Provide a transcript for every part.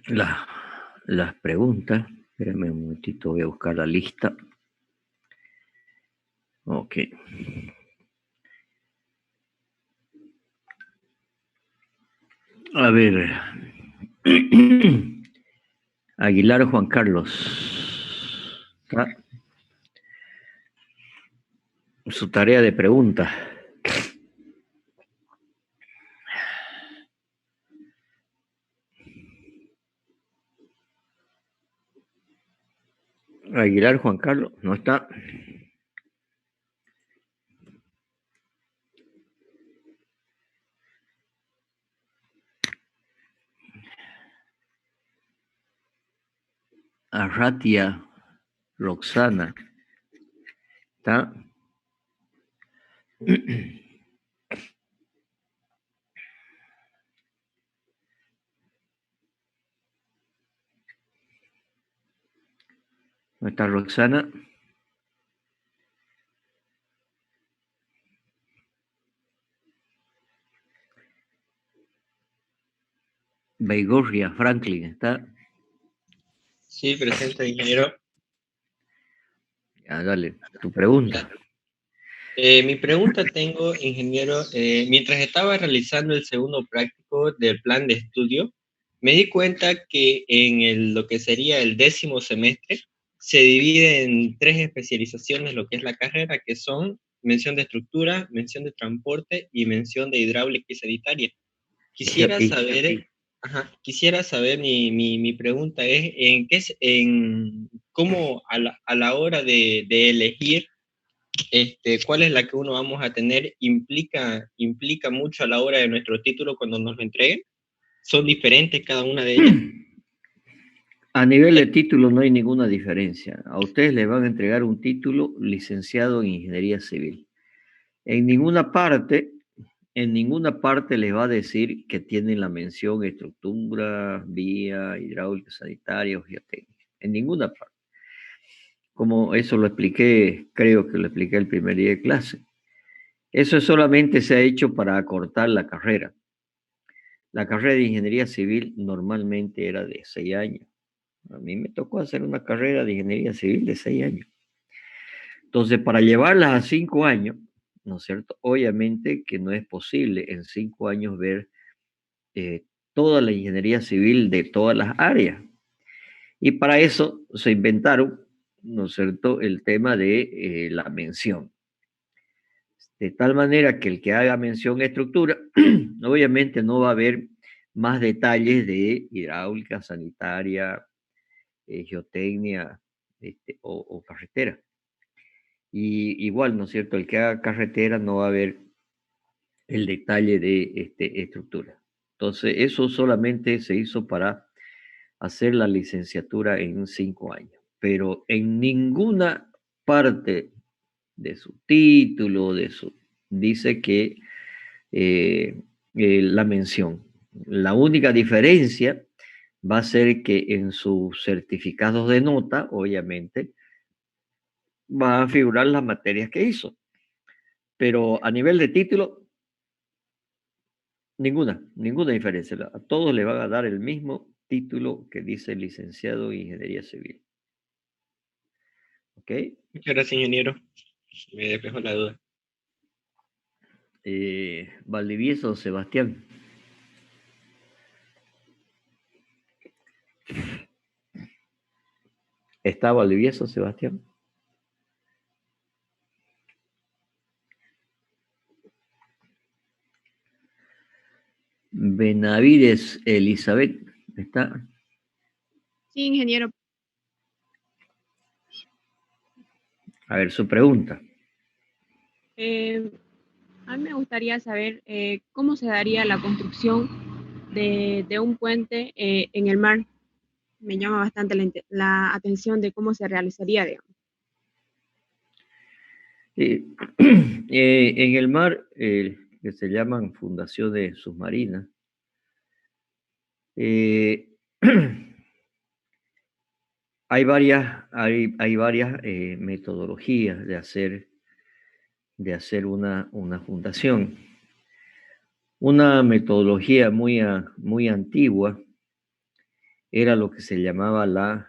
las preguntas. Espérame un momentito, voy a buscar la lista. Ok. A ver. Aguilar Juan Carlos. ¿Está? Su tarea de pregunta. Aguilar Juan Carlos, no está. Arratia Roxana, ¿está? ¿No está Roxana? Baigorria Franklin, ¿está? Sí, presente, ingeniero. Ya, dale, tu pregunta. Mi pregunta tengo, ingeniero, mientras estaba realizando el segundo práctico del plan de estudio, me di cuenta que lo que sería el 10º semestre se divide en 3 especializaciones, lo que es la carrera, que son mención de estructura, mención de transporte y mención de hidráulica y sanitaria. Quisiera Y saber, quisiera saber, mi pregunta es, cómo a la hora de elegir cuál es la que uno vamos a tener, implica mucho a la hora de nuestro título cuando nos lo entreguen. ¿Son diferentes cada una de ellas? a nivel de título no hay ninguna diferencia. A ustedes les van a entregar un título licenciado en Ingeniería Civil. En ninguna parte, en ninguna parte les va a decir que tienen la mención estructura, vía, hidráulica, sanitaria o geotécnica. En ninguna parte. Como eso lo expliqué, creo que lo expliqué el primer día de clase. Eso solamente se ha hecho para acortar la carrera. La carrera de ingeniería civil normalmente era de 6 años. A mí me tocó hacer una carrera de ingeniería civil de 6 años. Entonces, para llevarlas a 5 años, ¿no es cierto? Obviamente que no es posible en 5 años ver toda la ingeniería civil de todas las áreas. Y para eso se inventaron, ¿no es cierto?, el tema de la mención. De tal manera que el que haga mención a estructura, obviamente no va a ver más detalles de hidráulica, sanitaria, geotecnia o carretera. Y igual, ¿no es cierto? El que haga carretera no va a ver el detalle de estructura. Entonces, eso solamente se hizo para hacer la licenciatura en 5 años, pero en ninguna parte de su título, dice que la mención. La única diferencia va a ser que en sus certificados de nota, obviamente, va a figurar las materias que hizo. Pero a nivel de título, ninguna diferencia. A todos le van a dar el mismo título que dice licenciado en Ingeniería Civil. ¿Ok? Muchas gracias, ingeniero. Me despejó la duda. Valdivieso, Sebastián. ¿Está Valdivieso, Sebastián? Benavides, Elizabeth. ¿Está? Sí, ingeniero. A ver, su pregunta. A mí me gustaría saber cómo se daría la construcción de un puente en el mar. Me llama bastante la atención de cómo se realizaría, digamos. En el mar, que se llaman fundaciones submarinas, hay varias metodologías de hacer una fundación. Una metodología muy antigua era lo que se llamaba la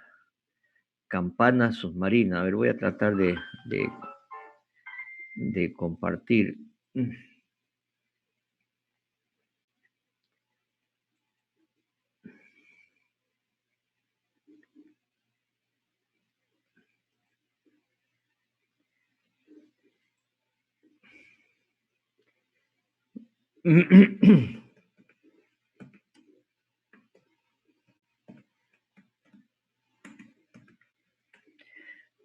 campana submarina. A ver, voy a tratar de compartir.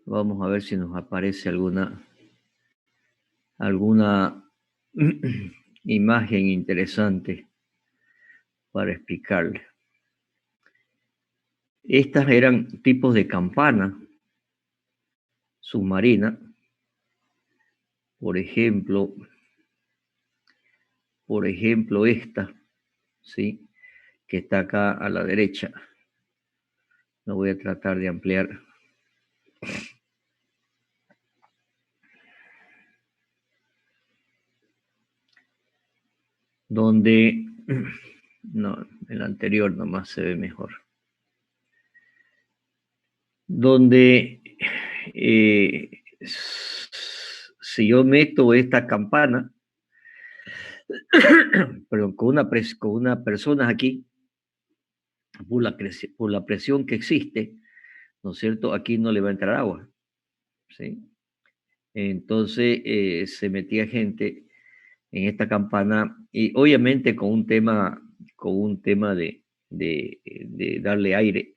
Vamos a ver si nos aparece alguna imagen interesante para explicarle. Estas eran tipos de campana submarina, por ejemplo esta, ¿sí? Que está acá a la derecha. Lo voy a tratar de ampliar. Donde, no, el anterior nomás se ve mejor. Donde si yo meto esta campana, perdón, con una persona aquí, por la presión que existe, ¿no es cierto? Aquí no le va a entrar agua, ¿sí? Entonces se metía gente en esta campana y obviamente con un tema de darle aire,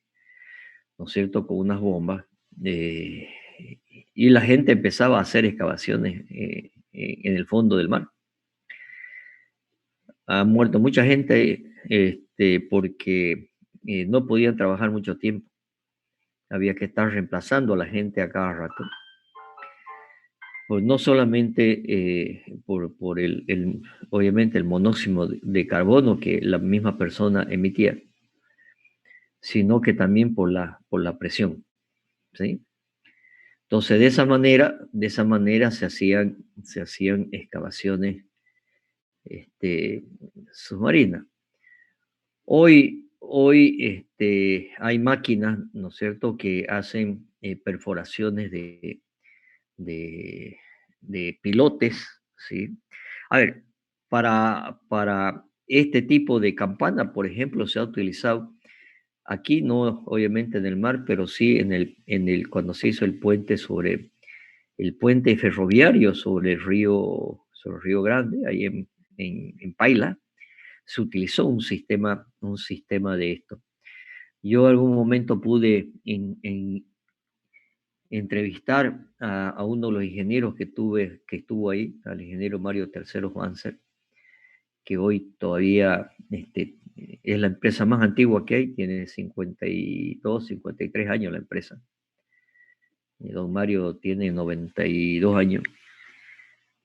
¿no es cierto? Con unas bombas. Y la gente empezaba a hacer excavaciones en el fondo del mar. Ha muerto mucha gente porque no podían trabajar mucho tiempo. Había que estar reemplazando a la gente a cada rato. Pues no solamente por obviamente el monóxido de carbono que la misma persona emitía, sino que también por la presión, ¿sí? Entonces, de esa manera se hacían excavaciones submarinas. Hoy hay máquinas, ¿no es cierto?, que hacen perforaciones de pilotes, ¿sí? A ver, para este tipo de campana, por ejemplo, se ha utilizado aquí, no obviamente en el mar, pero sí cuando se hizo el puente ferroviario sobre el río Grande, ahí en Paila, se utilizó un sistema de esto. Yo en algún momento pude entrevistar a uno de los ingenieros que estuvo ahí, al ingeniero Mario Tercero Juanser, que hoy todavía es la empresa más antigua que hay, tiene 52, 53 años la empresa. Y don Mario tiene 92 años,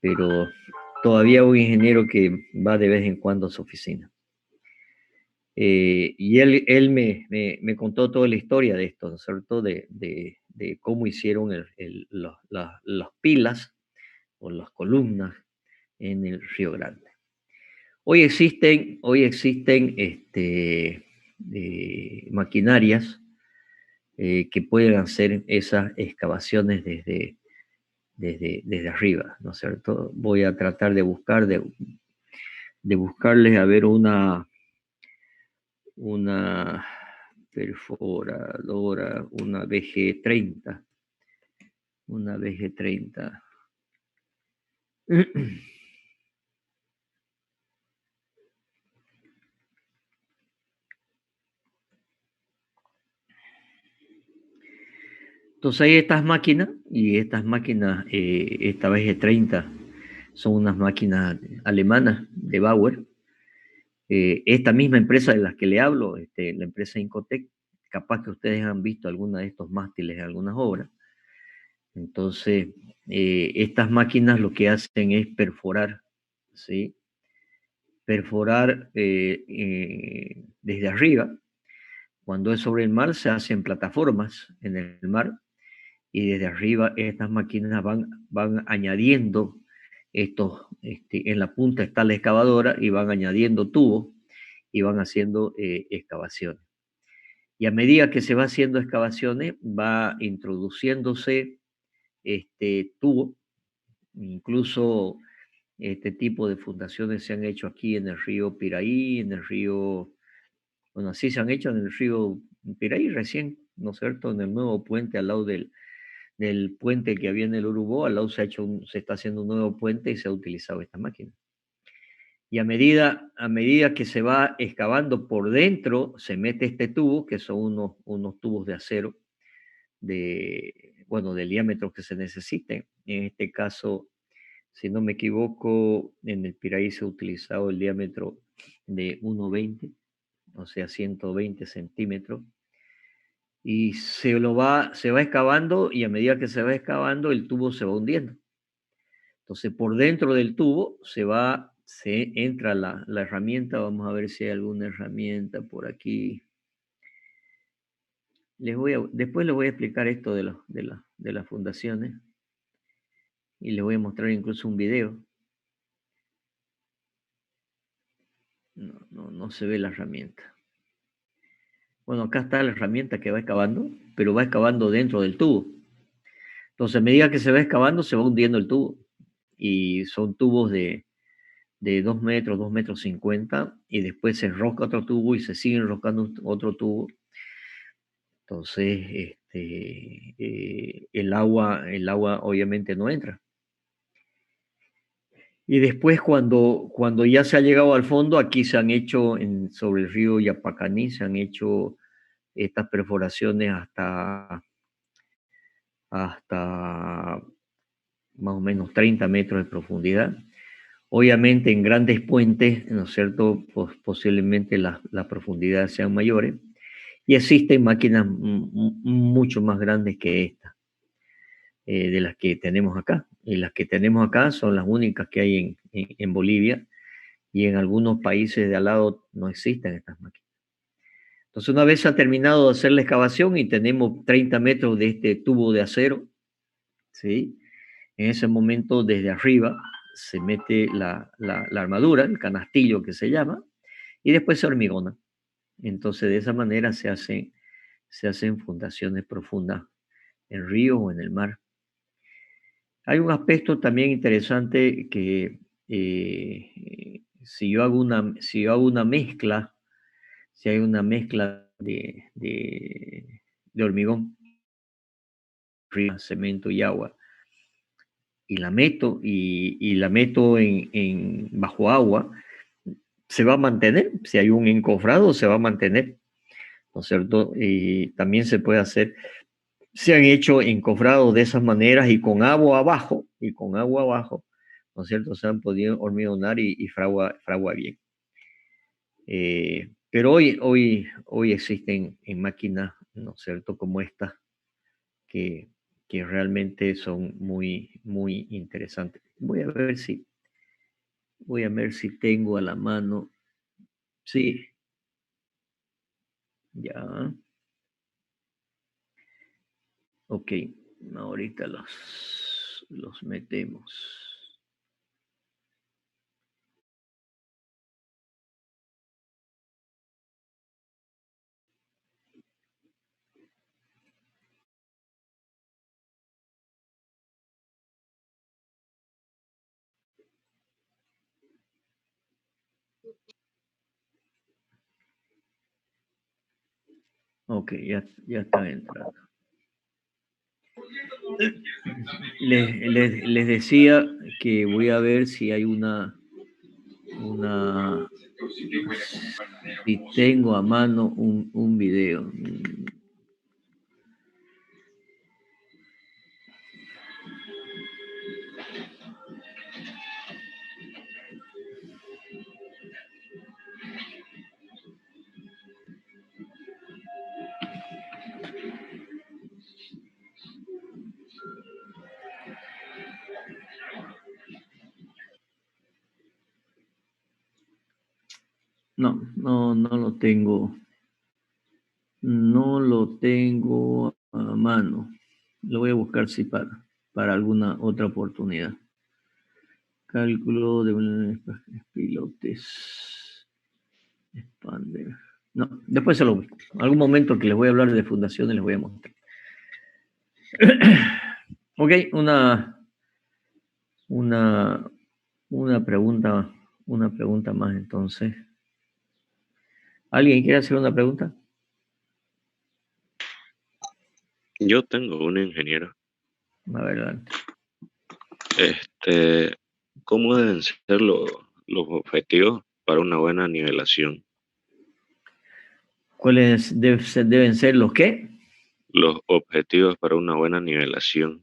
pero todavía un ingeniero que va de vez en cuando a su oficina. Y él me contó toda la historia de esto, ¿no es cierto? De cómo hicieron las pilas o las columnas en el Río Grande. Hoy existen maquinarias que pueden hacer esas excavaciones desde arriba, ¿no es cierto? Voy a tratar de buscarles a ver una perforadora, una BG30. Una BG30. Entonces hay estas máquinas, y esta BG30, son unas máquinas alemanas de Bauer. Esta misma empresa de las que le hablo, la empresa Incotec, capaz que ustedes han visto alguna de estos mástiles en algunas obras. Entonces, estas máquinas lo que hacen es perforar, ¿sí? Perforar desde arriba. Cuando es sobre el mar, se hacen plataformas en el mar, y desde arriba estas máquinas van añadiendo en la punta está la excavadora, y van añadiendo tubos y van haciendo excavaciones. Y a medida que se va haciendo excavaciones, va introduciéndose este tubo. Incluso este tipo de fundaciones se han hecho aquí en el río Piraí, en el río, bueno, así se han hecho en el río Piraí recién, ¿no es cierto? En el nuevo puente al lado del puente que había en el Urubó, al lado se está haciendo un nuevo puente y se ha utilizado esta máquina. Y a medida que se va excavando por dentro, se mete este tubo, que son unos tubos de acero, bueno, del diámetro que se necesite. En este caso, si no me equivoco, en el Piraí se ha utilizado el diámetro de 1,20, o sea, 120 centímetros. Y se va excavando y a medida que se va excavando, el tubo se va hundiendo. Entonces, por dentro del tubo se entra la herramienta. Vamos a ver si hay alguna herramienta por aquí. Después les voy a explicar esto de las fundaciones y les voy a mostrar incluso un video. No se ve la herramienta. Bueno, acá está la herramienta que va excavando, pero va excavando dentro del tubo. Entonces, a medida que se va excavando, se va hundiendo el tubo. Y son tubos de 2 metros, 2,50 metros, y después se enrosca otro tubo y se sigue enroscando otro tubo. Entonces, el agua obviamente no entra. Y después cuando ya se ha llegado al fondo, aquí se han hecho sobre el río Yapacaní, se han hecho estas perforaciones hasta más o menos 30 metros de profundidad. Obviamente en grandes puentes, ¿no es cierto? Pues posiblemente las profundidades sean mayores. Y existen máquinas mucho más grandes que esta, de las que tenemos acá. Y las que tenemos acá son las únicas que hay en Bolivia, y en algunos países de al lado no existen estas máquinas. Entonces, una vez se ha terminado de hacer la excavación y tenemos 30 metros de este tubo de acero, ¿sí? En ese momento, desde arriba, se mete la armadura, el canastillo que se llama, y después se hormigona. Entonces, de esa manera se hacen fundaciones profundas en ríos o en el mar. Hay un aspecto también interesante que si yo hago una mezcla, si hay una mezcla de hormigón, cemento y agua, y la meto bajo agua, se va a mantener. Si hay un encofrado, se va a mantener, ¿no es cierto? Y también se han hecho encofrados de esas maneras y con agua abajo, ¿no es cierto? Se han podido hormigonar y fragua bien. Pero hoy existen en máquinas, ¿no es cierto?, como esta, que realmente son muy, muy interesantes. Voy a ver si tengo a la mano. Sí, ya. Ok, ahorita los metemos. Ok, ya están entrando. Les decía que voy a ver si hay si tengo a mano un video. No lo tengo. No lo tengo a mano. Lo voy a buscar si para alguna otra oportunidad. Cálculo de pilotes. Expander. No, después se lo... algún momento que les voy a hablar de fundaciones les voy a mostrar. Ok, una pregunta más entonces. ¿Alguien quiere hacer una pregunta? Yo tengo una, ingeniero. A ver, adelante. ¿Cómo deben ser los objetivos para una buena nivelación? ¿Cuáles deben ser los qué? Los objetivos para una buena nivelación.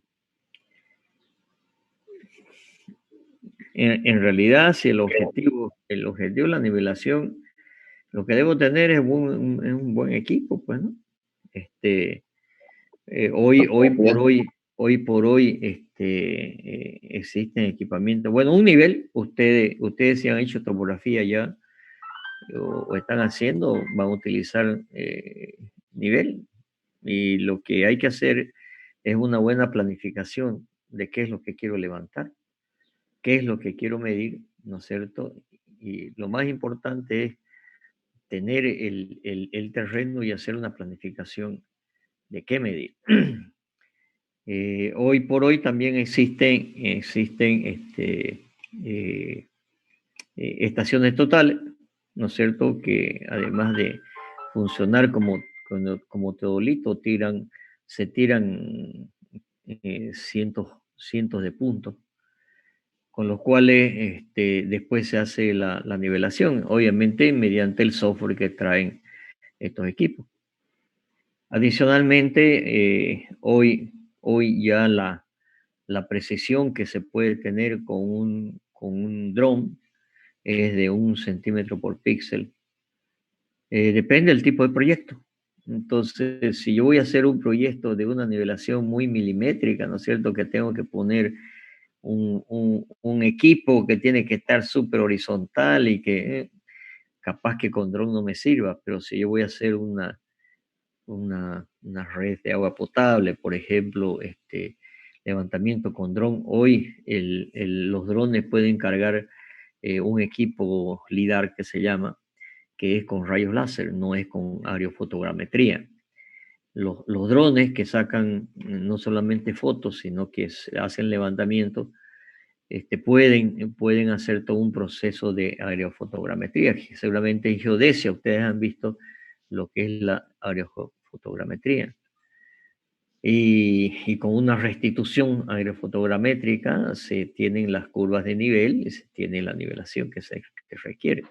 En realidad, si el objetivo de la nivelación, lo que debo tener es un buen equipo, pues, ¿no? Hoy por hoy, existen equipamientos. Bueno, un nivel, ustedes si han hecho topografía ya o están haciendo, van a utilizar nivel. Y lo que hay que hacer es una buena planificación de qué es lo que quiero levantar, qué es lo que quiero medir, ¿no es cierto? Y lo más importante es tener el terreno y hacer una planificación de qué medir. Hoy por hoy también existen estaciones totales, ¿no es cierto? Que además de funcionar como teodolito, se tiran cientos de puntos, con los cuales después se hace la nivelación, obviamente mediante el software que traen estos equipos. Adicionalmente, hoy ya la precisión que se puede tener con un dron es de 1 centímetro por píxel. Depende del tipo de proyecto. Entonces, si yo voy a hacer un proyecto de una nivelación muy milimétrica, ¿no es cierto? Que tengo que poner un equipo que tiene que estar súper horizontal y que capaz que con dron no me sirva, pero si yo voy a hacer una red de agua potable, por ejemplo, levantamiento con dron. Hoy los drones pueden cargar un equipo LIDAR que se llama, que es con rayos láser, no es con aerofotogrametría. Los drones que sacan no solamente fotos, sino que hacen levantamiento, pueden hacer todo un proceso de aerofotogrametría. Seguramente en geodesia ustedes han visto lo que es la aerofotogrametría. Y con una restitución aerofotogramétrica se tienen las curvas de nivel y se tiene la nivelación que requiere.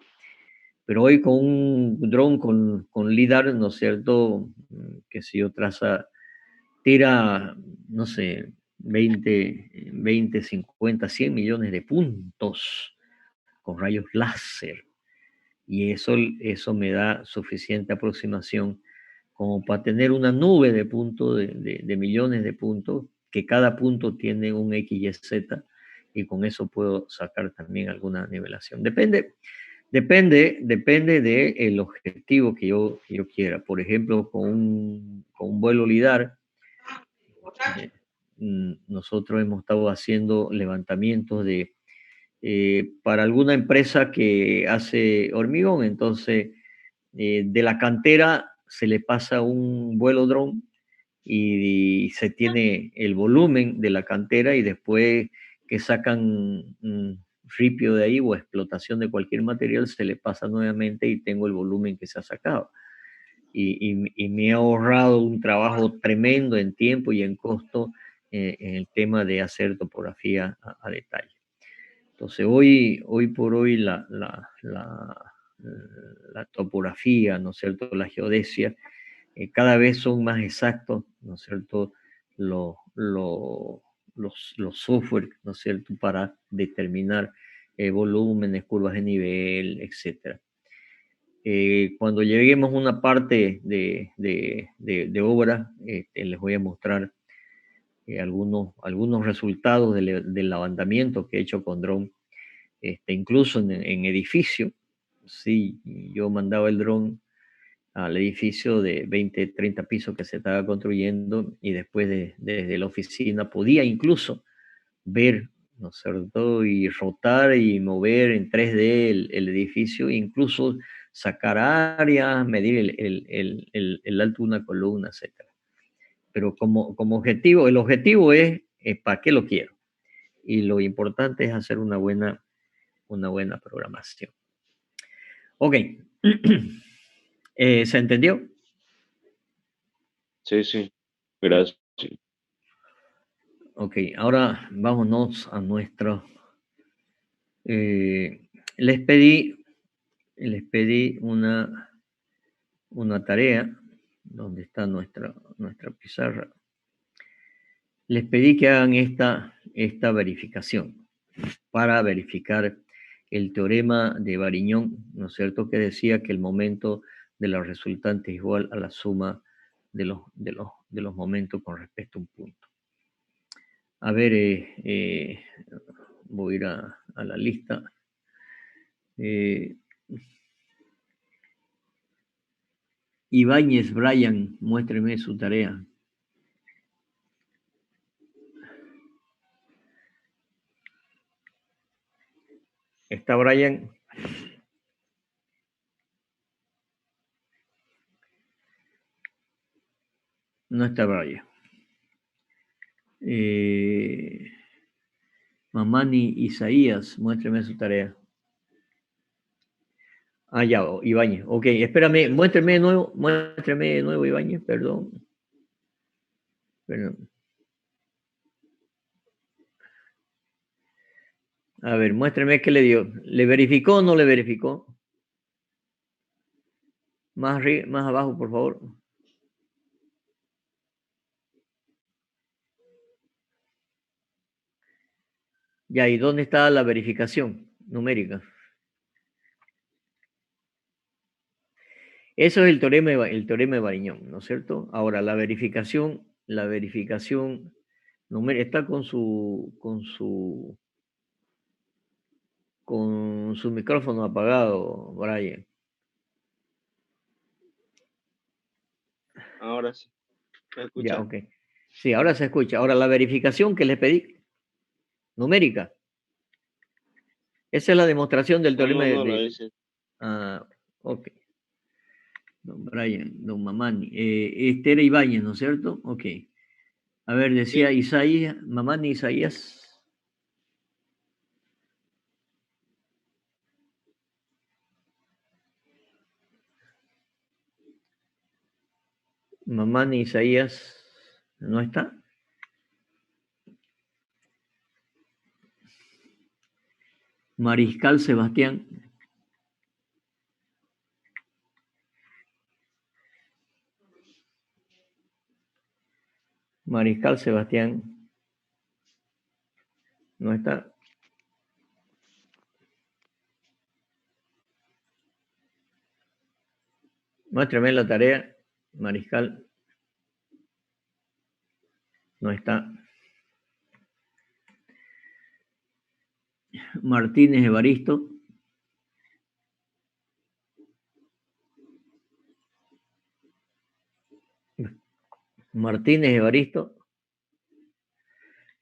Pero hoy con un dron con LIDAR, ¿no es cierto? Que si yo tira, no sé, 20, 50, 100 millones de puntos con rayos láser. Y eso me da suficiente aproximación como para tener una nube de puntos, de millones de puntos, que cada punto tiene un X, Y, Z, y con eso puedo sacar también alguna nivelación. Depende del objetivo que yo quiera. Por ejemplo, con un vuelo LIDAR, nosotros hemos estado haciendo levantamientos para alguna empresa que hace hormigón, entonces de la cantera se le pasa un vuelo dron y se tiene el volumen de la cantera y después que sacan ripio de ahí o explotación de cualquier material se le pasa nuevamente y tengo el volumen que se ha sacado. Y me ha ahorrado un trabajo tremendo en tiempo y en costo en el tema de hacer topografía a detalle. Entonces, hoy por hoy la topografía, ¿no es cierto?, la geodesia, cada vez son más exactos, ¿no es cierto?, los software, ¿no es cierto?, para determinar volúmenes, curvas de nivel, etc. Cuando lleguemos a una parte de obra, les voy a mostrar algunos resultados del levantamiento que he hecho con dron, incluso en edificio. Sí, yo mandaba el dron al edificio de 20, 30 pisos que se estaba construyendo y después desde la oficina podía incluso ver, ¿no es cierto? Y rotar y mover en 3D el edificio, incluso sacar áreas, medir el alto de una columna, etc. Pero como objetivo, el objetivo es ¿para qué lo quiero? Y lo importante es hacer una buena programación. Ok. ¿Se entendió? Sí, gracias. Ok, ahora vámonos a nuestro... les pedí una tarea, donde está nuestra pizarra. Les pedí que hagan esta verificación para verificar el teorema de Variñón, ¿no es cierto?, que decía que el momento de la resultante es igual a la suma de los momentos con respecto a un punto. A ver, voy a ir a la lista. Ibáñez Brian, muéstreme su tarea. ¿Está Brian? No está Brian. Mamani Isaías, muéstreme su tarea. Ah, ya, Ibáñez. Ok, espérame, muéstreme de nuevo, Ibáñez, perdón. A ver, muéstreme qué le dio. ¿Le verificó o no le verificó? Más abajo, por favor. Ya, ¿y dónde está la verificación numérica? Eso es el teorema de Variñón, ¿no es cierto? Ahora, la verificación numérica está con su micrófono apagado, Brian. Ahora sí. ¿Me escucha? Ya, ok. Sí, ahora se escucha. Ahora, la verificación que les pedí, numérica. Esa es la demostración del teorema No, lo dice. Ah, ok. Don Brian, don Mamani. Esther Ibáñez, ¿no es cierto? Ok. A ver, decía sí. Isaías, Mamani Isaías. Mamani Isaías, ¿no está? Mariscal Sebastián. Mariscal Sebastián. ¿No está? Muéstrame la tarea, Mariscal. No está. Martínez Evaristo. Martínez Evaristo.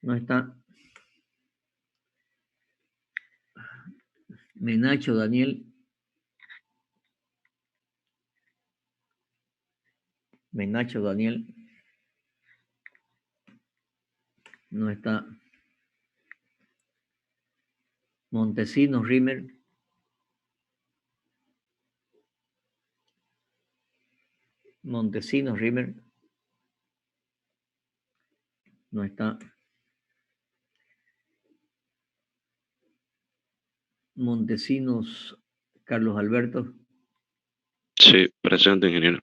No está. Menacho Daniel. Menacho Daniel. No está. Montesinos Rimer. Montesinos Rimer. No está. Montesinos Carlos Alberto. Sí, presente, ingeniero.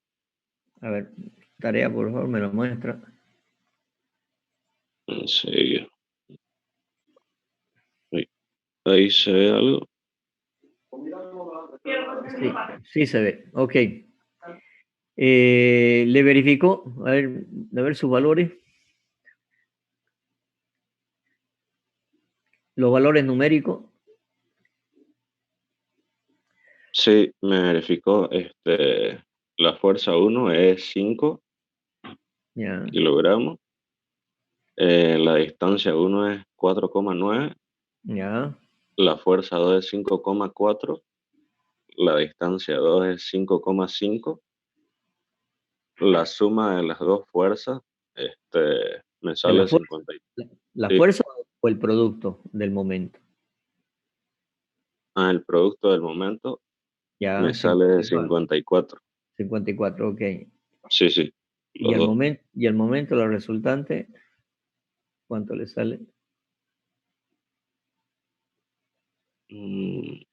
A ver, tarea, por favor, me lo muestra. Sí. Ahí se ve algo. Sí se ve. Ok. Le verificó, a ver sus valores. Los valores numéricos. Sí, me verificó. La fuerza 1 es 5 Ya. kilogramos. La distancia 1 es 4,9. Ya. La fuerza 2 es 5,4. la distancia 2 es 5,5. La suma de las dos fuerzas, me ¿De la sale fuerza? 50. ¿La Sí. fuerza o el producto del momento? El producto del momento Ya, me sale 54. 54. 54, ok. Sí, sí, Y los dos. y el momento, la resultante, ¿cuánto le sale? Mm,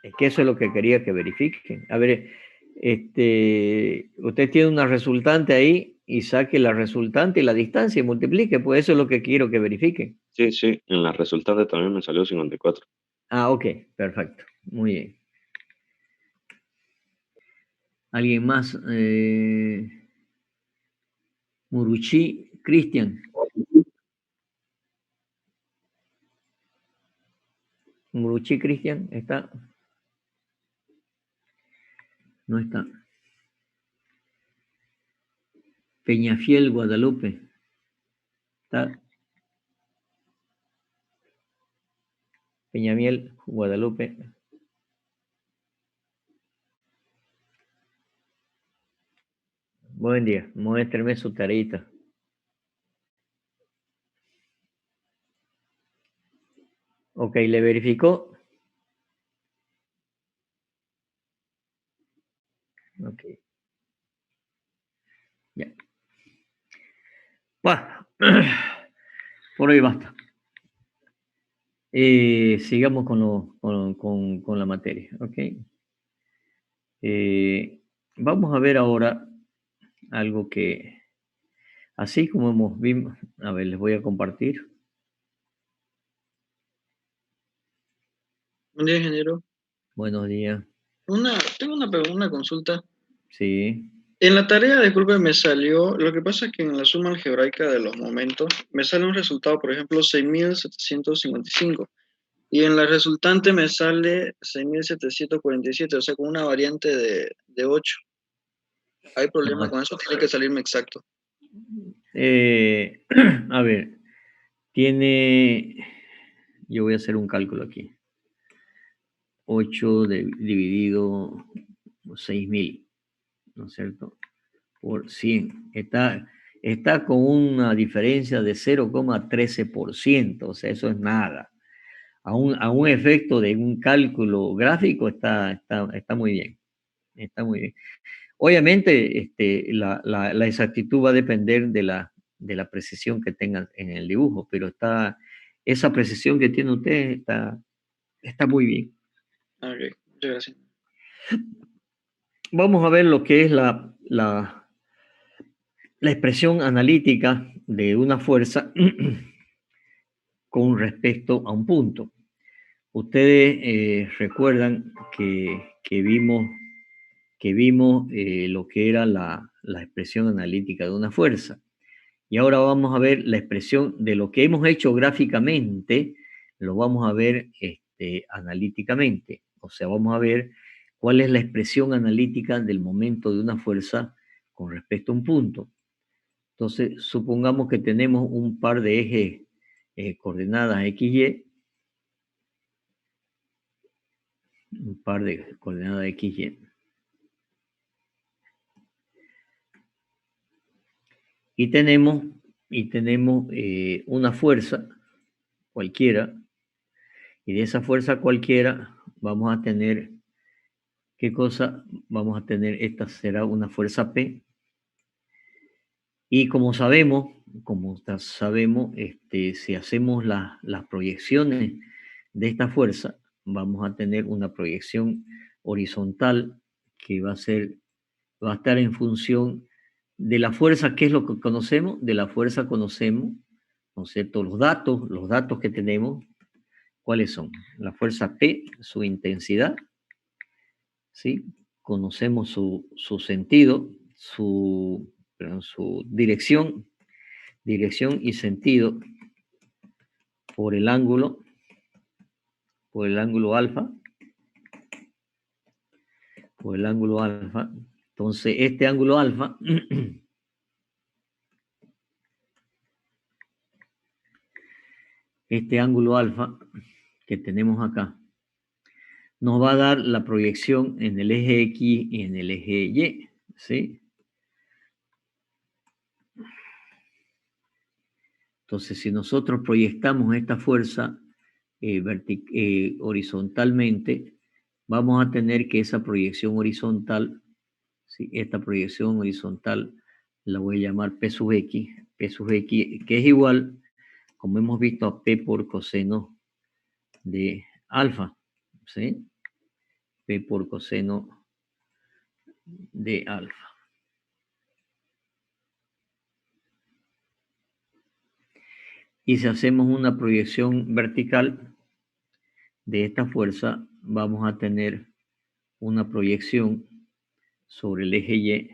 Es que eso es lo que quería que verifiquen. A ver, usted tiene una resultante ahí y saque la resultante y la distancia y multiplique, pues eso es lo que quiero que verifiquen. sí, sí, en la resultante también me salió 54. Ah, ok, perfecto. Muy bien. ¿Alguien más? Muruchi, Cristian. Muruchi, Cristian, ¿está? No está. Peñafiel, Guadalupe. ¿Está? Peñamiel, Guadalupe. Buen día. Muéstrame su tareita. Ok, ¿le verificó? Ok, ya. Bueno, por hoy basta. Sigamos con la materia, ¿ok? Vamos a ver ahora algo que, así como hemos visto, a ver, les voy a compartir. Buen día, ingeniero. Buenos días. Tengo una consulta. Sí. En la tarea, disculpe, me salió, lo que pasa es que en la suma algebraica de los momentos, me sale un resultado, por ejemplo, 6.755. Y en la resultante me sale 6.747, o sea, con una variante de 8. ¿Hay problema con eso? Tiene que salirme exacto. A ver, tiene, yo voy a hacer un cálculo aquí. 8 dividido 6.000, ¿no es cierto? Por 100. Está con una diferencia de 0,13%, o sea, eso es nada. A un efecto de un cálculo gráfico está muy bien. Está muy bien. Obviamente, la exactitud va a depender de la precisión que tengan en el dibujo, pero esa precisión que tiene usted está muy bien. Ok, muchas gracias. Vamos a ver lo que es la expresión analítica de una fuerza con respecto a un punto. Ustedes recuerdan que vimos lo que era la expresión analítica de una fuerza. Y ahora vamos a ver la expresión de lo que hemos hecho gráficamente, lo vamos a ver analíticamente. O sea, vamos a ver cuál es la expresión analítica del momento de una fuerza con respecto a un punto. Entonces, supongamos que tenemos un par de ejes coordenadas XY, un par de coordenadas XY. Y tenemos una fuerza cualquiera, y de esa fuerza cualquiera vamos a tener, ¿qué cosa? Vamos a tener, esta será una fuerza P, y como sabemos, si hacemos las proyecciones de esta fuerza, vamos a tener una proyección horizontal que va a estar en función de la fuerza. ¿Qué es lo que conocemos? De la fuerza conocemos, ¿no es cierto? Los datos que tenemos, ¿cuáles son? La fuerza P, su intensidad, ¿sí? Conocemos su sentido, su dirección y sentido por el ángulo alfa, Entonces, este ángulo alfa que tenemos acá, nos va a dar la proyección en el eje X y en el eje Y, ¿sí? Entonces, si nosotros proyectamos esta fuerza horizontalmente, vamos a tener que esa proyección horizontal, ¿sí? Esta proyección horizontal la voy a llamar P sub X, que es igual, como hemos visto, a P por coseno de alfa, ¿sí? P por coseno de alfa. Y si hacemos una proyección vertical de esta fuerza, vamos a tener una proyección sobre el eje Y,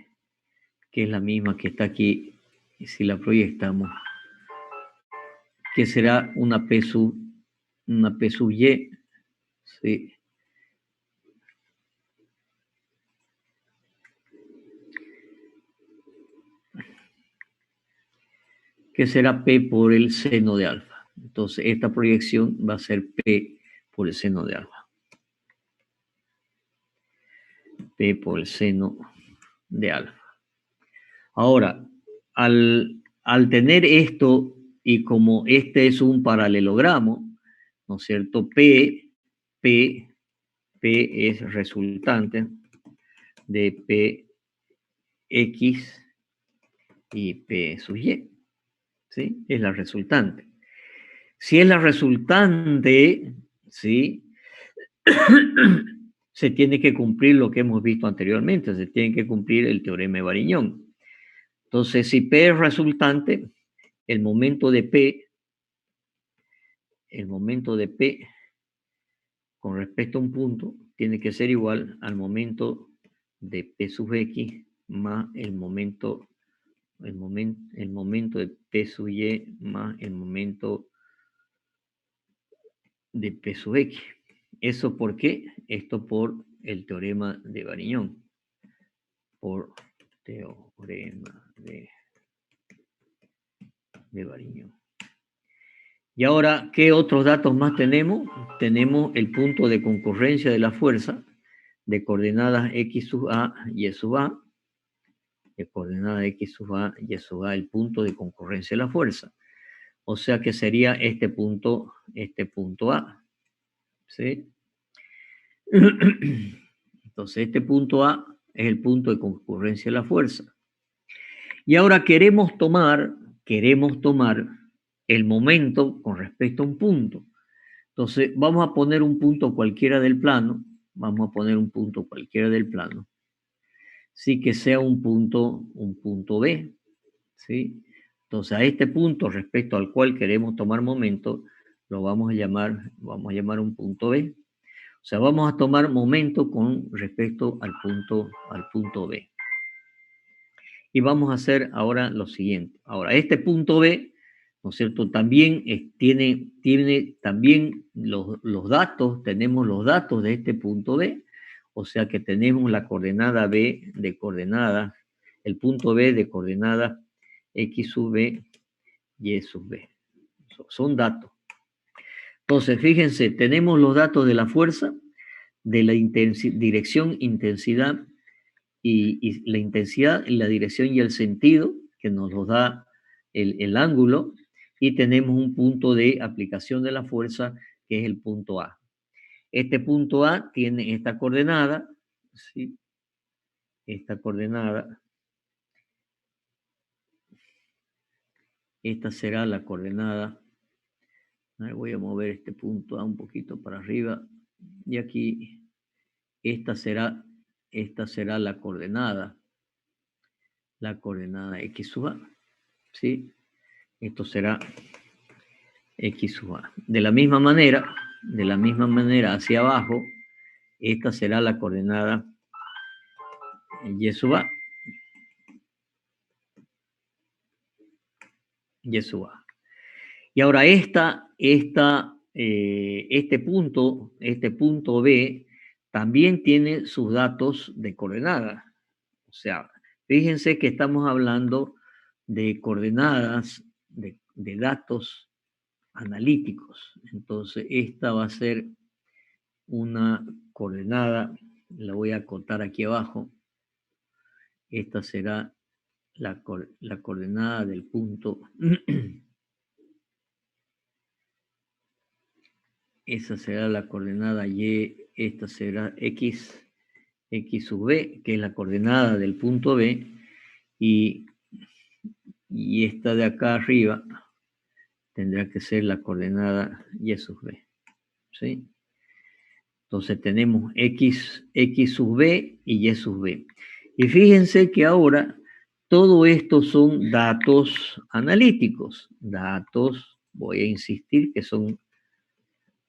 que es la misma que está aquí, y si la proyectamos, que será una P sub Y, ¿sí? Que será P por el seno de alfa. Entonces, esta proyección va a ser P por el seno de alfa. P por el seno de alfa. Ahora, al tener esto, y como este es un paralelogramo, ¿no es cierto? P es resultante de PX y P sub Y, ¿sí? Es la resultante. Si es la resultante, ¿sí? Se tiene que cumplir lo que hemos visto anteriormente, se tiene que cumplir el teorema de Variñón. Entonces, si P es resultante, el momento de P con respecto a un punto tiene que ser igual al momento de P sub X más el momento de P sub Y más el momento de P sub X. ¿Eso por qué? Esto por el teorema de Variñón. Por teorema de Variñón. Y ahora, ¿qué otros datos más tenemos? Tenemos el punto de concurrencia de la fuerza de coordenadas X sub A, Y sub A, de coordenadas X sub A, Y sub A, el punto de concurrencia de la fuerza. O sea que sería este punto A, ¿sí? Entonces, este punto A es el punto de concurrencia de la fuerza. Y ahora queremos tomar el momento con respecto a un punto. Entonces, vamos a poner un punto cualquiera del plano. Sí, que sea un punto B. ¿Sí? Entonces, a este punto respecto al cual queremos tomar momento, lo vamos a llamar un punto B. O sea, vamos a tomar momento con respecto al punto B. Y vamos a hacer ahora lo siguiente. Ahora, este punto B, ¿no es cierto? También tiene también los datos, tenemos los datos de este punto B, o sea que tenemos la coordenada B de coordenadas, el punto B de coordenadas X sub B, Y sub B. Son datos. Entonces, fíjense, tenemos los datos de la fuerza, de la dirección, intensidad, y la intensidad, la dirección y el sentido, que nos los da el ángulo, y tenemos un punto de aplicación de la fuerza, que es el punto A. Este punto A tiene esta coordenada, ¿sí? Esta coordenada, esta será la coordenada. Voy a mover este punto A un poquito para arriba, y aquí esta será la coordenada X sub A, ¿sí? Esto será X sub A. De la misma manera hacia abajo, esta será la coordenada Y sub A. Y sub A. Y ahora este punto B también tiene sus datos de coordenadas. O sea, fíjense que estamos hablando de coordenadas, de datos analíticos. Entonces, esta va a ser una coordenada, la voy a acotar aquí abajo. Esta será la coordenada del punto. Esa será la coordenada Y, esta será X sub B, que es la coordenada del punto B, y esta de acá arriba tendrá que ser la coordenada Y sub B, ¿sí? Entonces tenemos X sub B y Y sub B. Y fíjense que ahora todo esto son datos analíticos. Datos, voy a insistir que son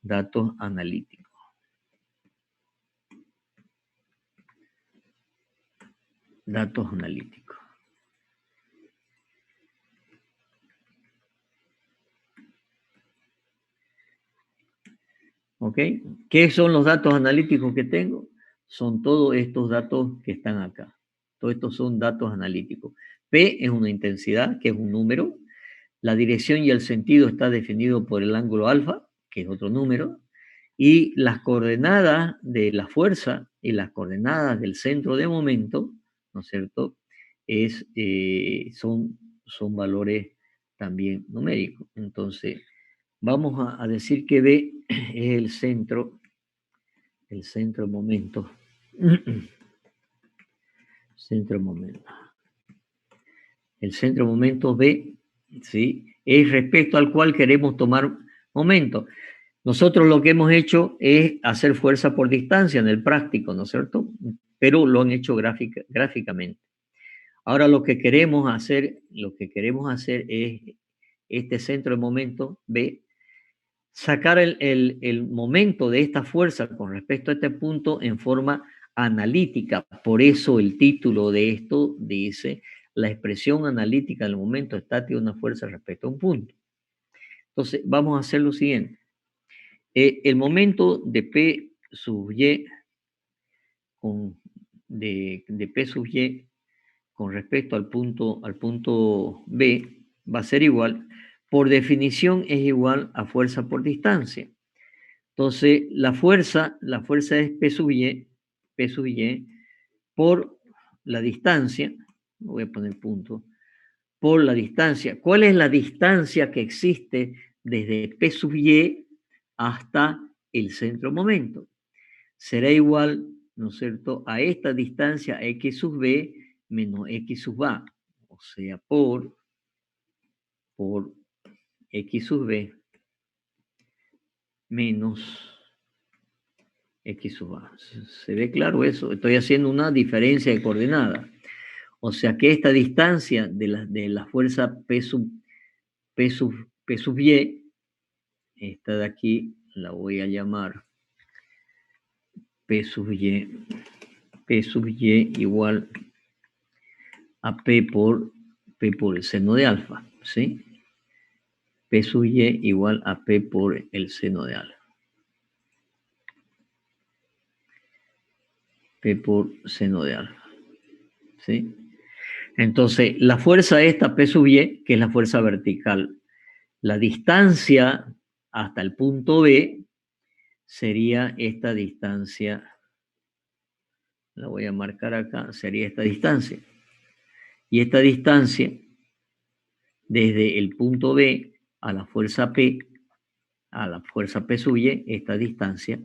datos analíticos. Datos analíticos. ¿Ok? ¿Qué son los datos analíticos que tengo? Son todos estos datos que están acá. Todos estos son datos analíticos. P es una intensidad, que es un número. La dirección y el sentido está definido por el ángulo alfa, que es otro número. Y las coordenadas de la fuerza y las coordenadas del centro de momento, ¿no es cierto? Son valores también numéricos. Entonces, vamos a decir que B es el centro de momento. Centro de momento. El centro de momento B, ¿sí? Es respecto al cual queremos tomar momento. Nosotros lo que hemos hecho es hacer fuerza por distancia en el práctico, ¿no es cierto? Pero lo han hecho gráficamente. Ahora lo que queremos hacer es este centro de momento B, sacar el momento de esta fuerza con respecto a este punto en forma analítica. Por eso el título de esto dice la expresión analítica del momento estático de una fuerza respecto a un punto. Entonces vamos a hacer lo siguiente. El momento de P sub Y de P sub Y con respecto al punto B va a ser igual, por definición es igual a fuerza por distancia. Entonces, la fuerza es P sub Y por la distancia, voy a poner punto, por la distancia. ¿Cuál es la distancia que existe desde P sub Y hasta el centro momento? Será igual, ¿no es cierto?, a esta distancia X sub B menos X sub A, o sea, por X sub B menos X sub A. ¿Se ve claro eso? Estoy haciendo una diferencia de coordenada. O sea que esta distancia de la fuerza P sub Y, esta de aquí la voy a llamar P sub Y igual a P por el seno de alfa, ¿sí? P sub Y igual a P por el seno de alfa. P por seno de alfa, ¿sí? Entonces, la fuerza esta, P sub Y, que es la fuerza vertical, la distancia hasta el punto B sería esta distancia, la voy a marcar acá, sería esta distancia. Y esta distancia, desde el punto B a la fuerza P sub Y, esta distancia,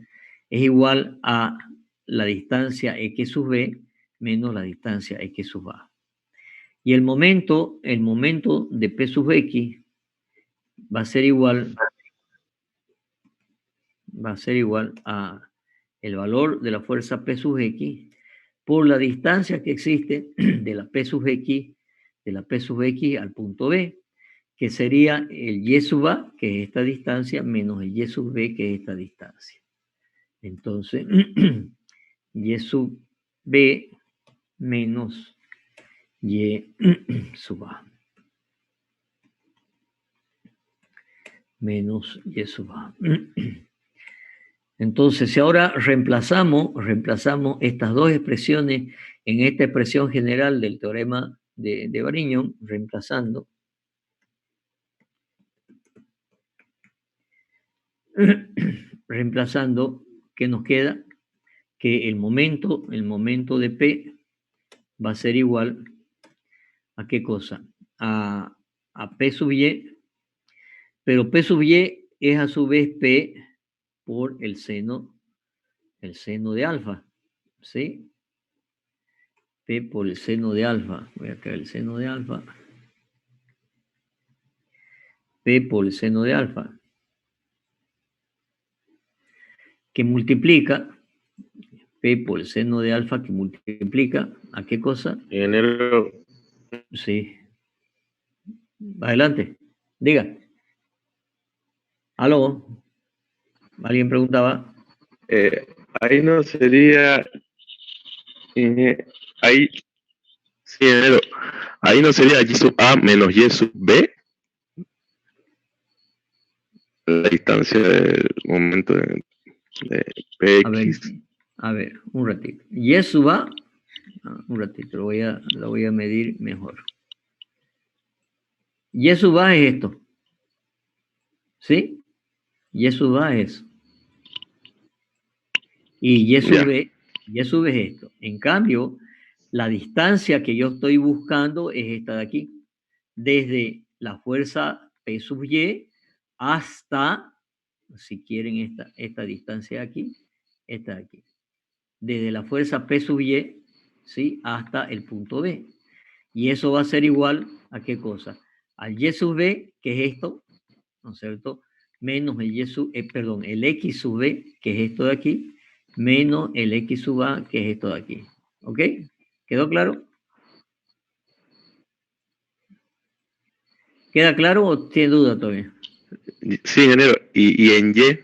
es igual a la distancia X sub B menos la distancia X sub A. Y el momento de P sub X va a ser igual a el valor de la fuerza P sub X por la distancia que existe de la P sub X al punto B, que sería el Y sub A, que es esta distancia, menos el Y sub B, que es esta distancia. Entonces, Y sub B menos Y sub A. Menos Y sub A. Entonces, si ahora reemplazamos estas dos expresiones en esta expresión general del teorema de Varignon, reemplazando, ¿qué nos queda? Que el momento de P va a ser igual a qué cosa? A P sub Y, pero P sub Y es a su vez P por el seno de alfa, ¿sí? P por el seno de alfa. Voy a crear el seno de alfa. P por el seno de alfa. Que multiplica, P por el seno de alfa que multiplica, ¿a qué cosa? Ingeniero, Sí. Adelante. Diga. ¿Aló? ¿Alguien preguntaba? Ahí no sería, ahí, sí, ingeniero, ahí no sería y sub A menos y sub B, la distancia del momento de Px. A ver, un ratito. Y sub A, un ratito, lo voy a medir mejor. Y sub A es esto. ¿Sí? Y sub A es eso. Y Y sub B es esto. En cambio, la distancia que yo estoy buscando es esta de aquí. Desde la fuerza P sub Y hasta, si quieren, esta distancia de aquí, esta de aquí. Desde la fuerza P sub Y, ¿sí? Hasta el punto B. Y eso va a ser igual a qué cosa? Al Y sub B, que es esto, ¿no es cierto? Menos el el X sub B, que es esto de aquí, menos el X sub A, que es esto de aquí. ¿Ok? ¿Quedó claro? ¿Queda claro o tiene duda todavía? Sí, ingeniero, y en Y.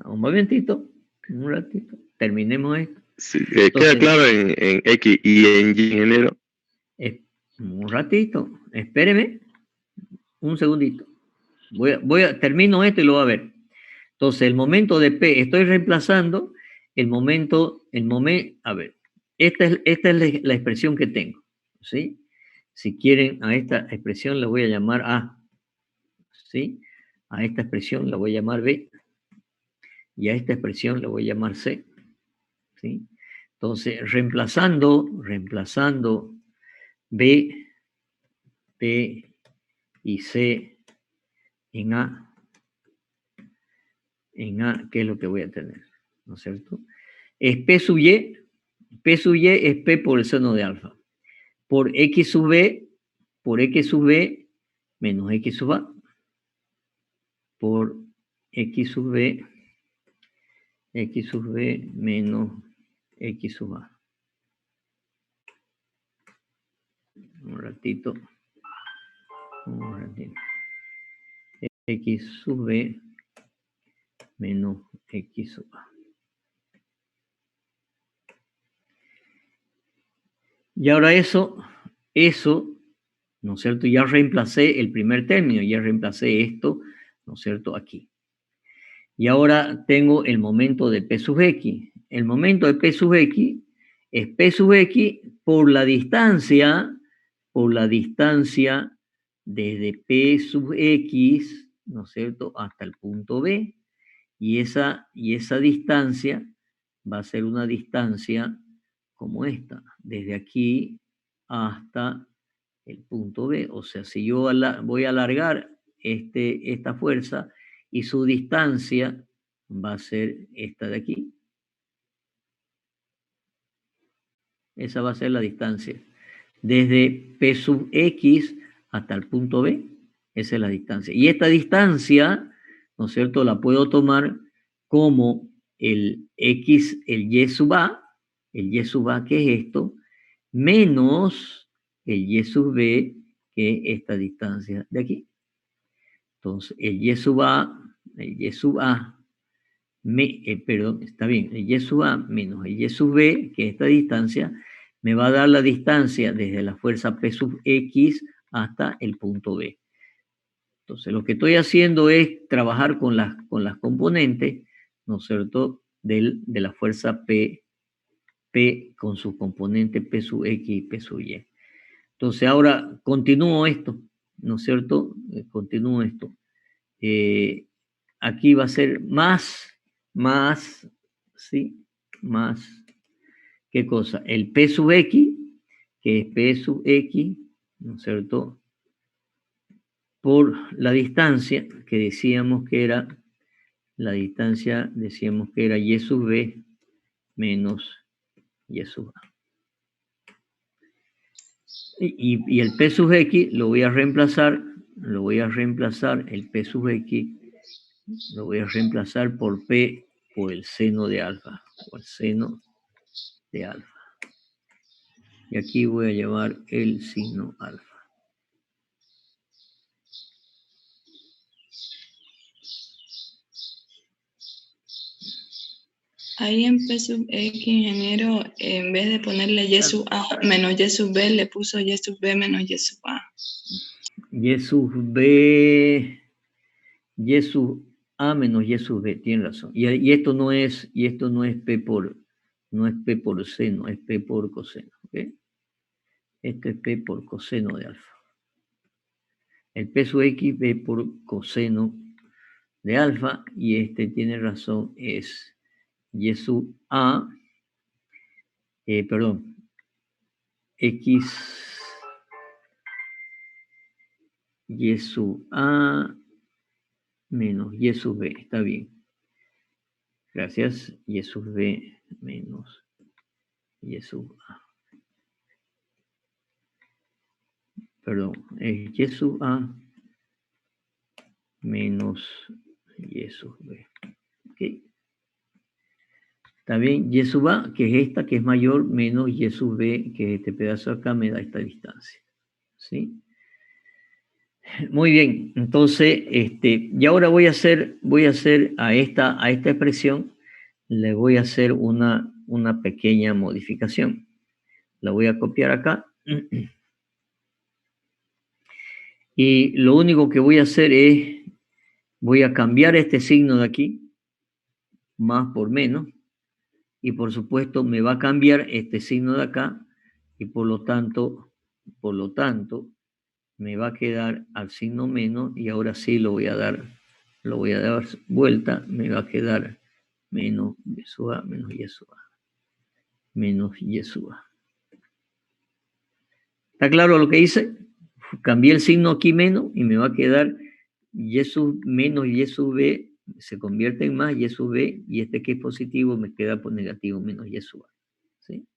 Un momentito, un ratito. Terminemos esto. Sí, queda claro en X y en Y, ingeniero. Un ratito, espéreme. Un segundito. Termino esto y lo va a ver. Entonces, el momento de P, estoy reemplazando el momento, a ver, esta es la expresión que tengo, ¿sí? Si quieren, a esta expresión la voy a llamar A, ¿sí? A esta expresión la voy a llamar B, y a esta expresión la voy a llamar C, ¿sí? Entonces, reemplazando B, P y C en A, ¿qué es lo que voy a tener? ¿No es cierto? Es P sub Y es P por el seno de alfa. Por X sub B menos X sub A. Por X sub B menos X sub A. Un ratito. X sub B menos X sub A. Y ahora eso, ¿no es cierto? Ya reemplacé el primer término, ya reemplacé esto, ¿no es cierto? Aquí. Y ahora tengo el momento de P sub X. El momento de P sub X es P sub X por la distancia desde P sub X, ¿no es cierto?, hasta el punto B. Y esa distancia va a ser una distancia como esta, desde aquí hasta el punto B. O sea, si yo voy a alargar esta fuerza y su distancia va a ser esta de aquí. Esa va a ser la distancia. Desde P sub X hasta el punto B, esa es la distancia. Y esta distancia, ¿no es cierto?, la puedo tomar como el X, el Y sub A, que es esto, menos el Y sub B, que es esta distancia de aquí. Entonces, el Y sub A, el Y sub A menos el Y sub B, que es esta distancia, me va a dar la distancia desde la fuerza P sub X hasta el punto B. Entonces, lo que estoy haciendo es trabajar con las componentes, ¿no es cierto?, de la fuerza P con sus componentes P sub X y P sub Y. Entonces, ahora continúo esto, ¿no es cierto? Continúo esto. Aquí va a ser más ¿sí? Más, ¿qué cosa? El P sub X, que es P sub X, ¿no es cierto? Por la distancia, que decíamos que era, la distancia, decíamos que era Y sub B menos Y sub A. Y el P sub X lo voy a reemplazar, el P sub X lo voy a reemplazar por P por el seno de alfa, por el seno de alfa. Y aquí voy a llevar el signo alfa. Ahí en P sub X, ingeniero, en vez de ponerle Y sub A menos Y sub B, le puso Y sub B menos Y sub A. Y sub B, Y sub A menos Y sub B, tiene razón. Y esto no es P por, no es P por seno, es P por coseno. ¿Okay? Esto es P por coseno de alfa. El P sub X, P por coseno de alfa, y este tiene razón, es Y sub A, perdón, X, Y sub A menos Y sub B, está bien. Gracias, Y sub B menos Y sub A. Perdón, es Y sub A menos Y sub B. ¿Okay? Está bien, Y sub A, que es esta, que es mayor, menos Y sub B, que es este pedazo acá, me da esta distancia. ¿Sí? Muy bien, entonces, y ahora voy a hacer a esta expresión, le voy a hacer una pequeña modificación. La voy a copiar acá. Y lo único que voy a hacer es, voy a cambiar este signo de aquí, más por menos, y por supuesto me va a cambiar este signo de acá, y por lo tanto, me va a quedar al signo menos, y ahora sí lo voy a dar vuelta, me va a quedar menos Y sub A, menos Y sub A, menos Y sub A. ¿Está claro lo que hice? Cambié el signo aquí menos y me va a quedar Y sub menos Y sub B se convierte en más Y sub B, y este que es positivo me queda por negativo menos Y sub A. ¿Sí?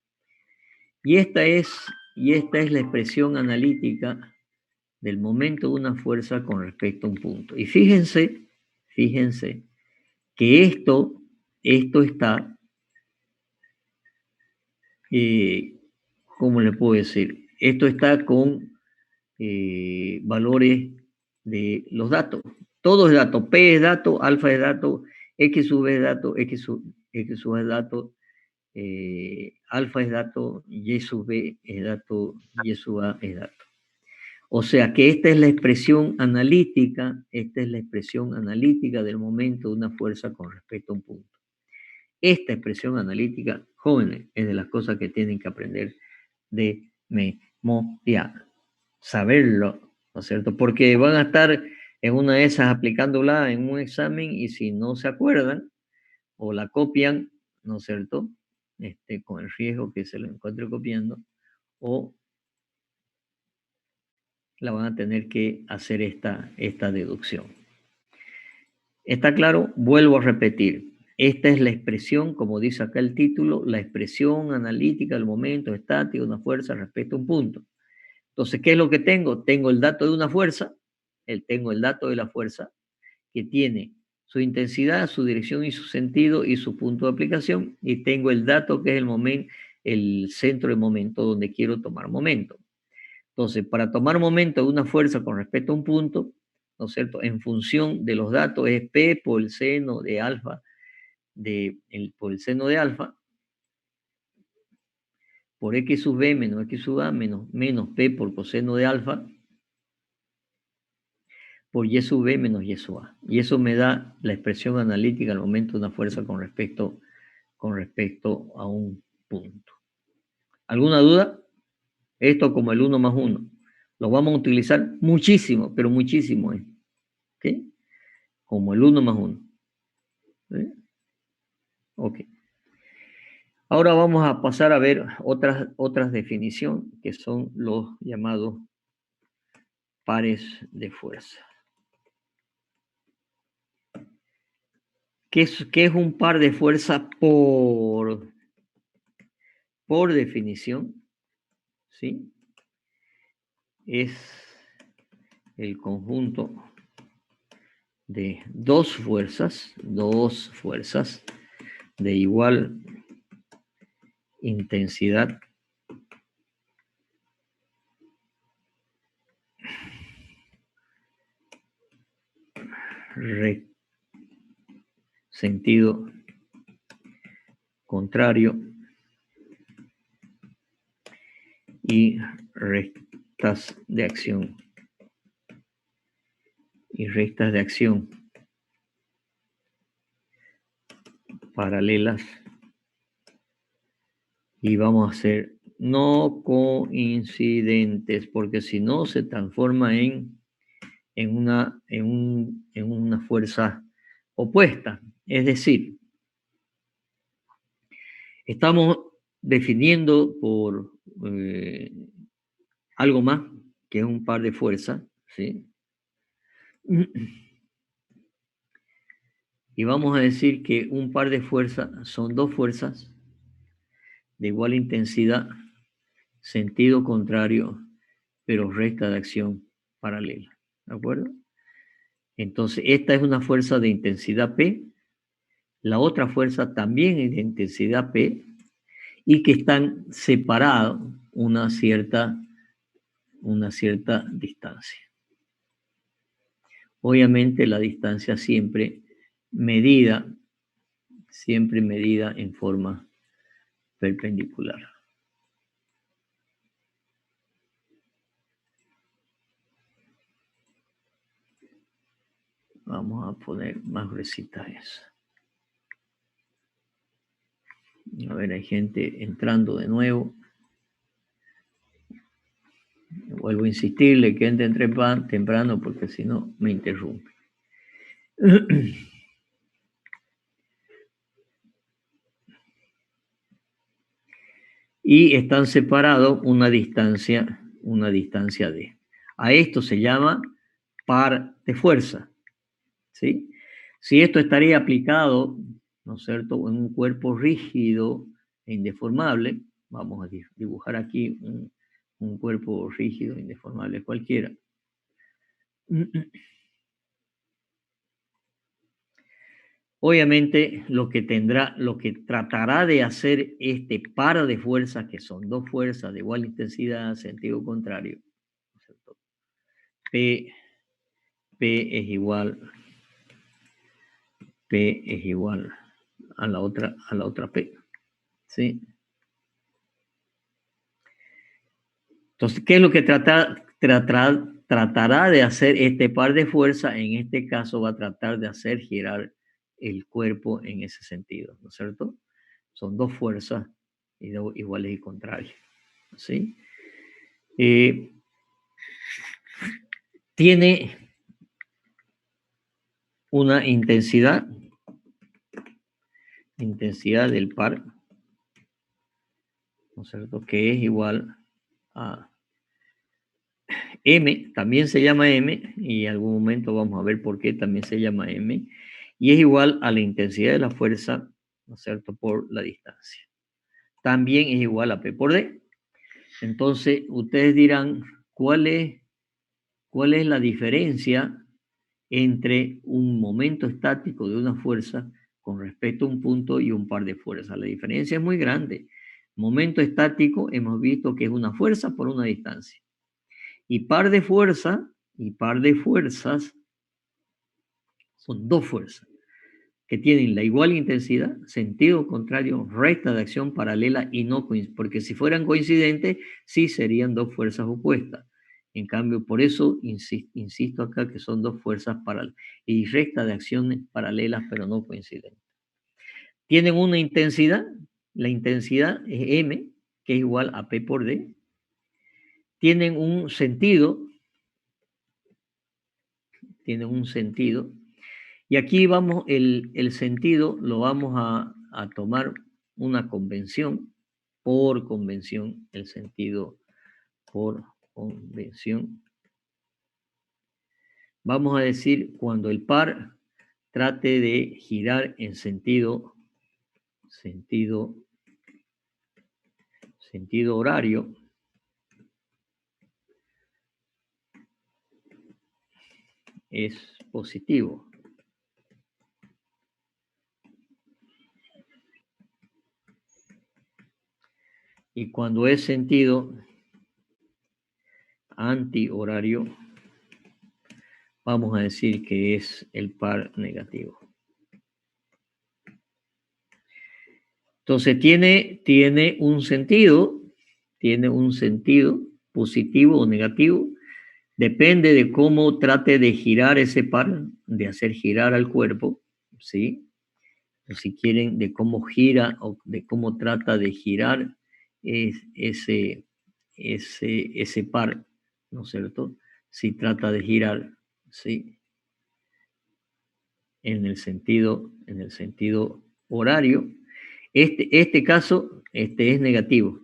Y esta es la expresión analítica del momento de una fuerza con respecto a un punto. Y fíjense que esto está, ¿cómo le puedo decir? Esto está con valores de los datos. Todo es dato. P es dato, alfa es dato, X sub B es dato, X sub es dato, alfa es dato, Y sub B es dato, Y sub A es dato. O sea que esta es la expresión analítica del momento de una fuerza con respecto a un punto. Esta expresión analítica, jóvenes, es de las cosas que tienen que aprender de memoria, saberlo, ¿no es cierto? Porque van a estar en una de esas aplicándola en un examen y si no se acuerdan o la copian, ¿no es cierto? Con el riesgo que se lo encuentre copiando, o la van a tener que hacer esta deducción. ¿Está claro? Vuelvo a repetir. Esta es la expresión, como dice acá el título, la expresión analítica del momento estático de una fuerza respecto a un punto. Entonces, ¿qué es lo que tengo? Tengo el dato de una fuerza, tengo el dato de la fuerza, que tiene su intensidad, su dirección y su sentido y su punto de aplicación, y tengo el dato que es el centro de momento donde quiero tomar momento. Entonces, para tomar momento de una fuerza con respecto a un punto, ¿no es cierto? En función de los datos es P por el seno de alfa, por el seno de alfa, por X sub B menos X sub A menos P por coseno de alfa, por Y sub B menos Y sub A. Y eso me da la expresión analítica al momento de una fuerza con respecto a un punto. ¿Alguna duda? Esto como el 1 más 1. Lo vamos a utilizar muchísimo, pero muchísimo. ¿Okay? Como el 1 más 1. ¿Sí? Ok. Ahora vamos a pasar a ver otras definiciones, que son los llamados pares de fuerza. ¿Qué es un par de fuerza por definición? ¿Sí? Es el conjunto de dos fuerzas de igual intensidad sentido contrario y rectas de acción paralelas, y vamos a hacer no coincidentes, porque si no se transforma en una fuerza opuesta. Es decir, estamos definiendo por algo más que un par de fuerzas, ¿sí? Y vamos a decir que un par de fuerzas son dos fuerzas de igual intensidad, sentido contrario, pero recta de acción paralela. ¿De acuerdo? Entonces, esta es una fuerza de intensidad P, la otra fuerza también es de intensidad P, y que están separados una cierta distancia. Obviamente la distancia siempre medida en forma perpendicular. Vamos a poner más gruesita eso. A ver, hay gente entrando de nuevo. Vuelvo a insistirle que entren temprano porque si no me interrumpe. Y están separados una distancia D. A esto se llama par de fuerza, ¿sí? Si esto estaría aplicado, ¿no es cierto?, en un cuerpo rígido e indeformable, vamos a dibujar aquí un cuerpo rígido e indeformable cualquiera. Obviamente lo que tratará de hacer este par de fuerzas, que son dos fuerzas de igual intensidad, sentido contrario, ¿no es cierto? P es igual a la otra P, ¿sí? Entonces, ¿qué es lo que tratará de hacer este par de fuerzas? En este caso va a tratar de hacer girar el cuerpo en ese sentido, ¿no es cierto? Son dos fuerzas iguales y contrarias, ¿sí? Tiene una intensidad del par, ¿no es cierto?, que es igual a M, también se llama M, y en algún momento vamos a ver por qué también se llama M, y es igual a la intensidad de la fuerza, ¿no es cierto?, por la distancia. También es igual a P por D. Entonces, ustedes dirán, ¿cuál es la diferencia entre un momento estático de una fuerza con respecto a un punto y un par de fuerzas? La diferencia es muy grande. Momento estático hemos visto que es una fuerza por una distancia. Y par de fuerzas son dos fuerzas que tienen la igual intensidad, sentido contrario, recta de acción paralela y no coincidentes, porque si fueran coincidentes, sí serían dos fuerzas opuestas. En cambio, por eso insisto acá que son dos fuerzas paralelas y recta de acción paralelas, pero no coincidentes. Tienen una intensidad, la intensidad es M, que es igual a P por D. Tienen un sentido, y aquí vamos, el sentido lo vamos a tomar una convención, por convención, el sentido por convención. Vamos a decir cuando el par trate de girar en sentido horario, es positivo. Y cuando es sentido antihorario, vamos a decir que es el par negativo. Entonces tiene un sentido positivo o negativo, depende de cómo trate de girar ese par, de hacer girar al cuerpo, ¿sí? O si quieren, de cómo gira o de cómo trata de girar ese par, ¿no es cierto? Si trata de girar, ¿sí? En el sentido horario. Este caso, es negativo.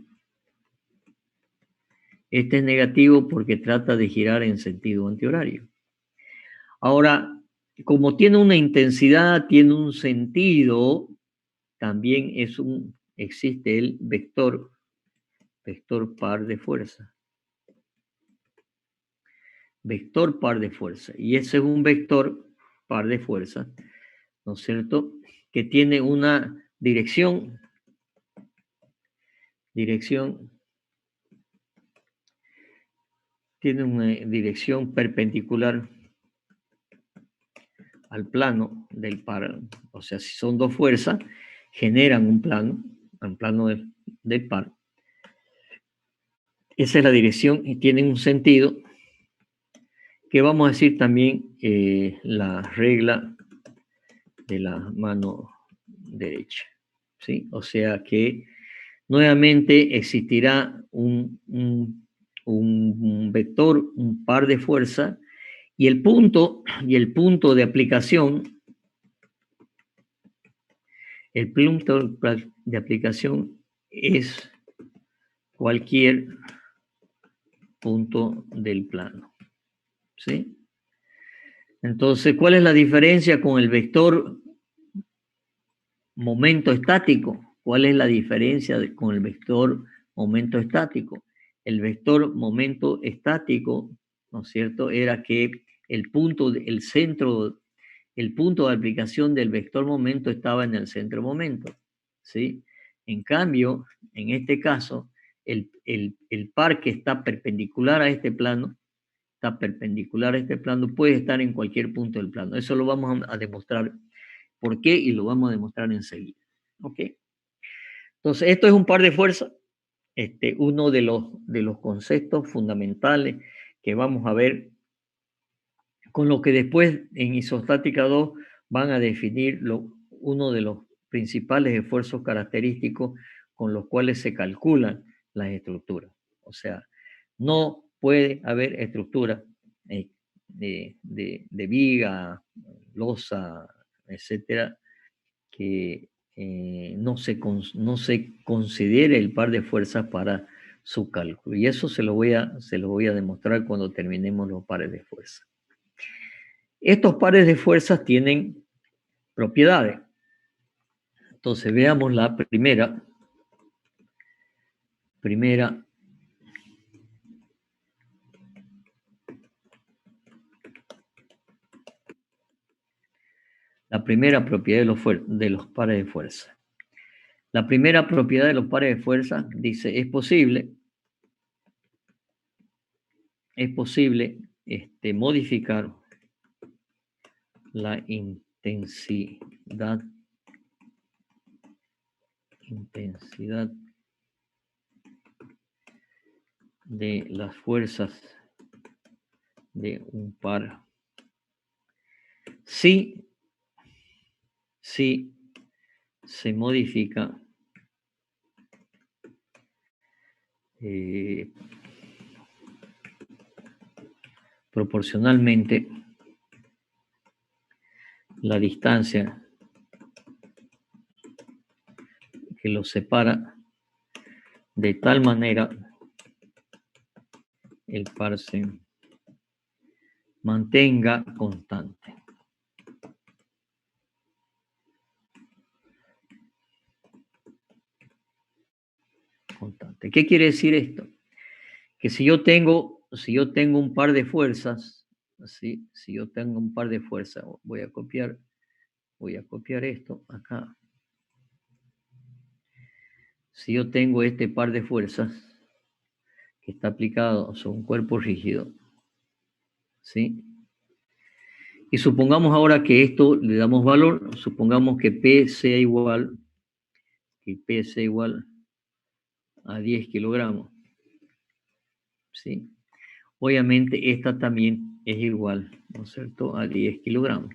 Este es negativo porque trata de girar en sentido antihorario. Ahora, como tiene una intensidad, tiene un sentido, también existe el vector par de fuerza. Vector par de fuerza. Y ese es un vector par de fuerza, ¿no es cierto? Que tiene una dirección perpendicular al plano del par. O sea, si son dos fuerzas, generan un plano del par. Esa es la dirección y tienen un sentido que vamos a decir también la regla de la mano derecha, ¿sí? O sea que nuevamente existirá un vector, un par de fuerza, y el punto de aplicación, es cualquier punto del plano, ¿sí? Entonces, ¿cuál es la diferencia con el vector momento estático? ¿Cuál es la diferencia con el vector momento estático? El vector momento estático, ¿no es cierto?, era que el punto de aplicación del vector momento estaba en el centro momento, ¿sí? En cambio, en este caso, el par que está perpendicular a este plano, puede estar en cualquier punto del plano. Eso lo vamos a demostrar por qué y lo vamos a demostrar enseguida. ¿Ok? Entonces, esto es un par de fuerzas. Uno de los conceptos fundamentales que vamos a ver, con lo que después en isostática 2 van a definir uno de los principales esfuerzos característicos con los cuales se calculan las estructuras. O sea, no puede haber estructura de viga, losa, etcétera, que no se considere el par de fuerzas para su cálculo. Y eso se lo voy a demostrar cuando terminemos los pares de fuerzas. Estos pares de fuerzas tienen propiedades. Entonces veamos la primera. La primera propiedad de los pares de fuerza. La primera propiedad de los pares de fuerza dice, es posible modificar la intensidad de las fuerzas de un par si se modifica proporcionalmente la distancia que lo separa de tal manera el par se mantenga constante. Constante. ¿Qué quiere decir esto? Que si yo tengo un par de fuerzas, ¿sí? Si yo tengo un par de fuerzas, voy a copiar esto acá. Si yo tengo este par de fuerzas que está aplicado sobre un cuerpo rígido, ¿sí? Y supongamos ahora que esto le damos valor, supongamos que P sea igual a 10 kilogramos, ¿sí? Obviamente esta también es igual, ¿no es cierto?, a 10 kilogramos.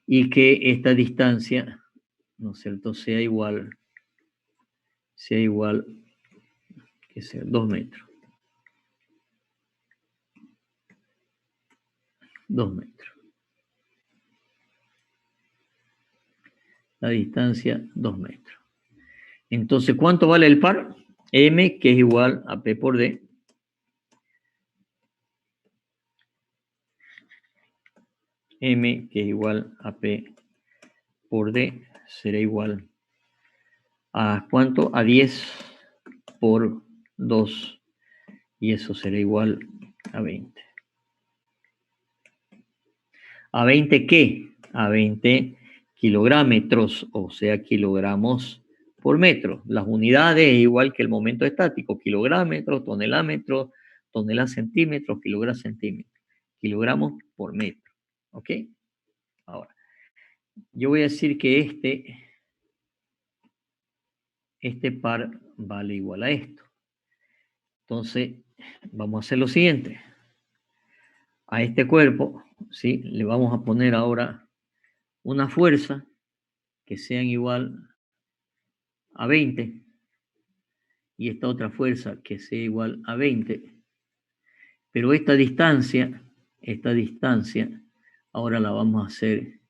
Y que esta distancia, ¿no es cierto?, sea igual, que sea 2 metros. 2 metros. La distancia, 2 metros. Entonces, ¿cuánto vale el par? M, que es igual a P por D. M, que es igual a P por D, será igual a ¿cuánto? A 10 por 2. Y eso será igual a 20. ¿A 20 qué? A 20 kilogramos, o sea, kilogramos por metro. Las unidades es igual que el momento estático, kilogramos, tonelámetros, tonelada centímetros, kilogramos centímetros, kilogramos por metro. ¿Ok? Ahora, yo voy a decir que este par vale igual a esto. Entonces, vamos a hacer lo siguiente. A este cuerpo, ¿sí?, le vamos a poner ahora una fuerza que sean igual a 20 y esta otra fuerza que sea igual a 20, pero esta distancia ahora la vamos a hacer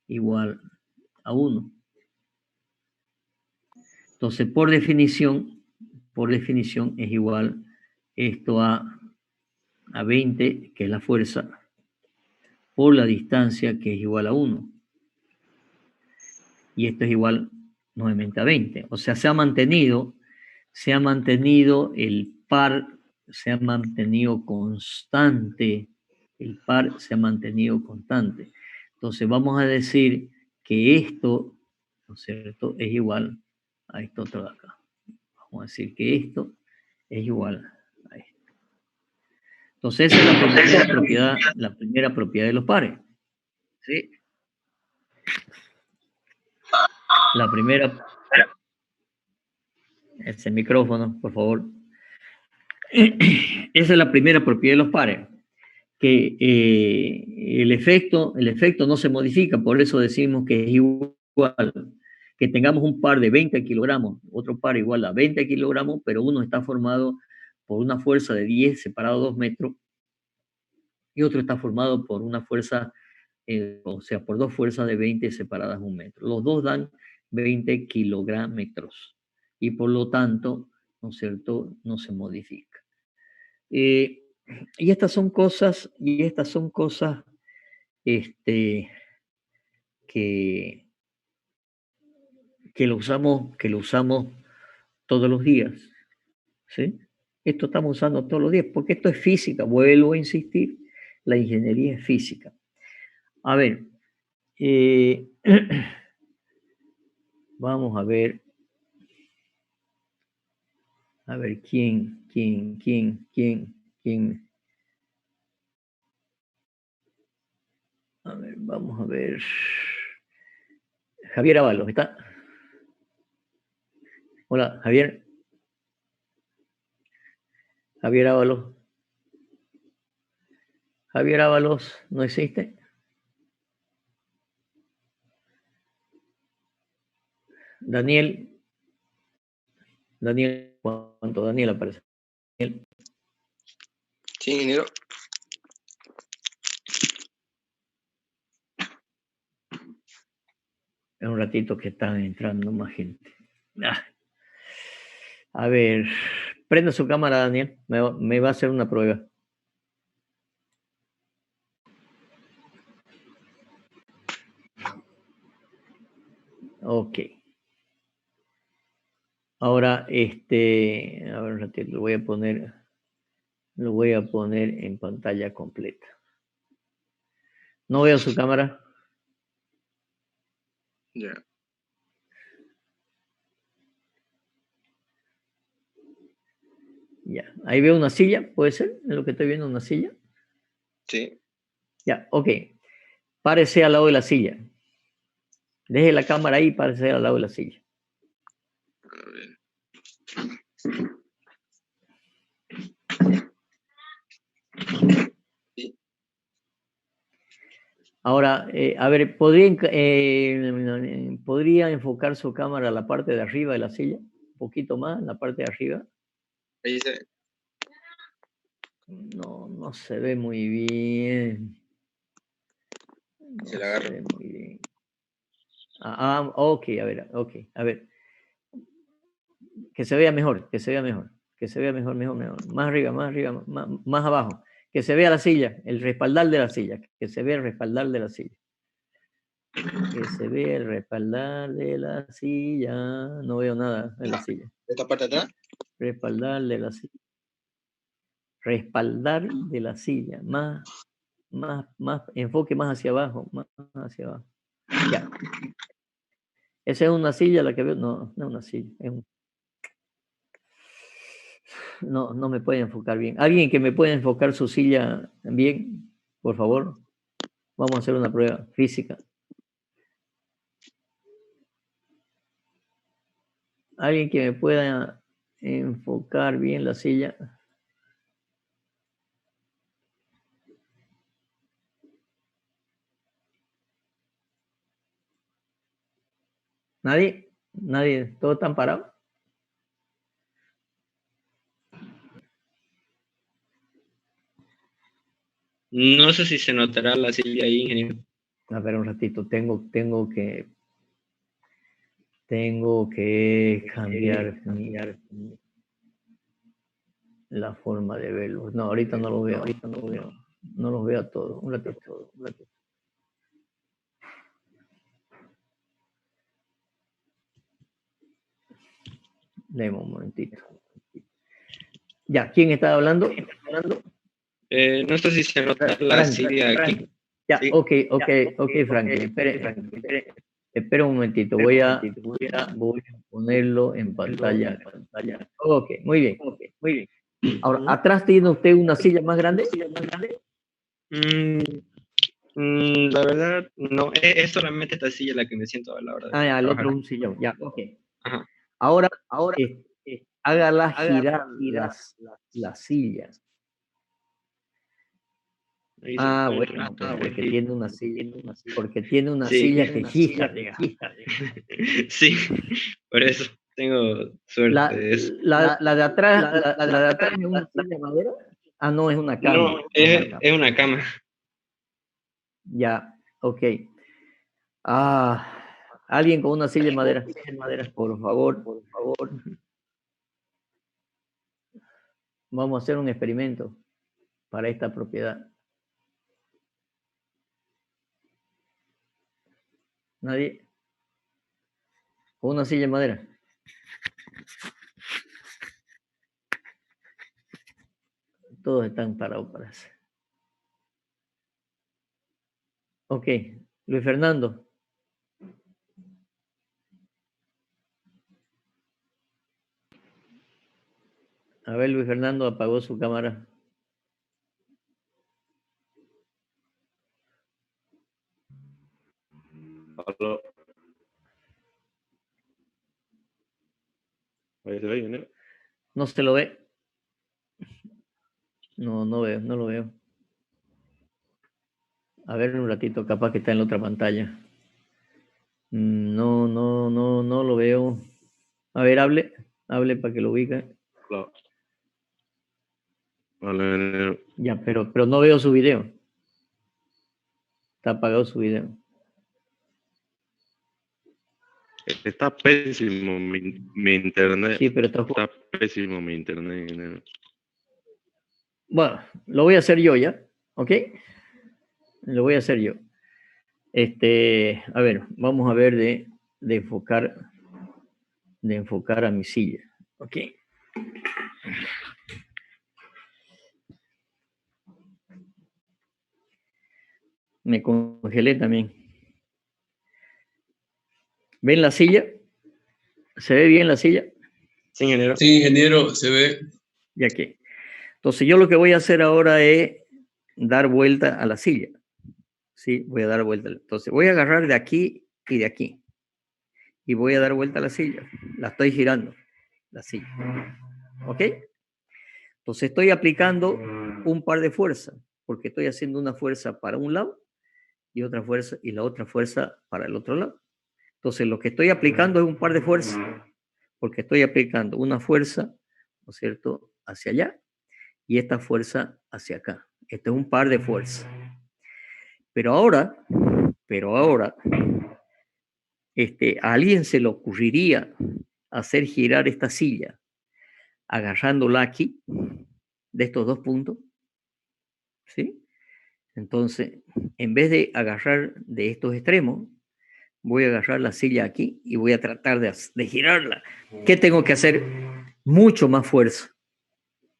igual a 1. Entonces, por definición es igual esto a 20, que es la fuerza, por la distancia, que es igual a 1. Y esto es igual nuevamente a 20. O sea, se ha mantenido el par, se ha mantenido constante. El par se ha mantenido constante. Entonces vamos a decir que esto, ¿no es cierto?, es igual a esto otro de acá. Vamos a decir que esto es igual a esto. Entonces esa es la primera propiedad de los pares. ¿Sí? La primera... Ese micrófono, por favor. Esa es la primera propiedad de los pares, que el efecto no se modifica, por eso decimos que es igual, que tengamos un par de 20 kilogramos, otro par igual a 20 kilogramos, pero uno está formado por una fuerza de 10 separado 2 metros, y otro está formado por una fuerza, o sea, por dos fuerzas de 20 separadas 1 metro. Los dos dan 20 kilogramos, y por lo tanto, ¿no es cierto?, no se modifica. Y estas son cosas, que lo usamos todos los días, ¿sí? Esto estamos usando todos los días, porque esto es física, vuelvo a insistir, la ingeniería es física. A ver, vamos a ver quién. A ver, vamos a ver. Javier Ábalos, ¿está? Hola, Javier. Javier Ábalos. Javier Ábalos, ¿no existe? Daniel. ¿Cuánto Daniel aparece? Daniel. Sí, ingeniero. En un ratito que están entrando más gente. A ver, prenda su cámara, Daniel. Me va a hacer una prueba. Ok. Ahora, a ver un ratito, lo voy a poner en pantalla completa. No veo su cámara. Ya. Ya, ahí veo una silla, ¿puede ser? ¿Es lo que estoy viendo, una silla? Sí. Ya, ok. Párese al lado de la silla. Deje la cámara ahí y párese al lado de la silla. A ver. Sí. Ahora, a ver, ¿podría enfocar su cámara a la parte de arriba de la silla? Un poquito más, en la parte de arriba. Ahí se ve. No se ve muy bien. No Se la agarro. se ve muy bien. Ok, a ver. Que se vea mejor, mejor. Más arriba, más abajo. Que se vea la silla, el respaldar de la silla. Que se vea el respaldar de la silla. Que se vea el respaldar de la silla. No veo nada en la silla. ¿Esta parte de atrás? Respaldar de la silla. Respaldar de la silla. Más, enfoque más hacia abajo. Más hacia abajo. Ya. Esa es una silla la que veo. No es una silla. No me puede enfocar bien. ¿Alguien que me pueda enfocar su silla bien? Por favor. Vamos a hacer una prueba física. ¿Alguien que me pueda enfocar bien la silla? ¿Nadie? ¿Nadie? ¿Todos están parados? No sé si se notará la silla ahí, ingeniero. A ver, un ratito. Tengo que cambiar la forma de verlo. No, ahorita no lo veo. No los veo a todos. Un ratito. Deme un momentito. Ya, ¿quién está hablando? No sé si se nota la silla aquí. Ya, Sí. ok, Franklin. Espere un momentito. Voy a ponerlo en pantalla. Ok, muy bien. Ahora, ¿atrás tiene usted una silla más grande? La verdad, no. Es solamente esta silla la que me siento a la hora de Ah, ya, el trabajar. otro un sillón. Ya, ok. Ajá. Ahora hágala girar la silla. Ahí Ah, se puede bueno, ver. porque tiene una silla. Porque tiene una Sí. silla que gira, digamos. Sí, por eso tengo suerte de eso. La de atrás, la de atrás es una silla de madera. Ah, no, es una cama. No, es una cama. Ya, ok. Alguien con una silla de madera. Por favor. Vamos a hacer un experimento para esta propiedad. ¿Nadie? ¿Con una silla de madera? Todos están parados para hacer. Ok, Luis Fernando. A ver, Luis Fernando apagó su cámara. Aló. Ahí se ve, ingeniero. No se lo ve. No lo veo. A ver un ratito, capaz que está en la otra pantalla. No lo veo. A ver, hable para que lo ubique. Claro. Vale, ingeniero. Ya, pero no veo su video. Está apagado su video. Está pésimo mi internet. Sí, pero Está pésimo mi internet, ingeniero. Bueno, lo voy a hacer yo ya, ¿ok? Lo voy a hacer yo. A ver, vamos a ver de enfocar a mi silla, ¿ok? Me congelé también. ¿Ven la silla? ¿Se ve bien la silla? Sí, ingeniero. Sí, ingeniero, se ve. Ya que. Entonces yo lo que voy a hacer ahora es dar vuelta a la silla. Sí, voy a dar vuelta. Entonces voy a agarrar de aquí y de aquí. Y voy a dar vuelta a la silla. La estoy girando, la silla. ¿Ok? Entonces estoy aplicando un par de fuerzas, porque estoy haciendo una fuerza para un lado y otra fuerza y la otra fuerza para el otro lado. Entonces lo que estoy aplicando es un par de fuerzas, porque estoy aplicando una fuerza, ¿no es cierto?, hacia allá y esta fuerza hacia acá. Este es un par de fuerzas. Pero ahora, a alguien se le ocurriría hacer girar esta silla agarrándola aquí, de estos dos puntos, ¿sí? Entonces, en vez de agarrar de estos extremos, voy a agarrar la silla aquí y voy a tratar de girarla. ¿Qué tengo que hacer? Mucho más fuerza,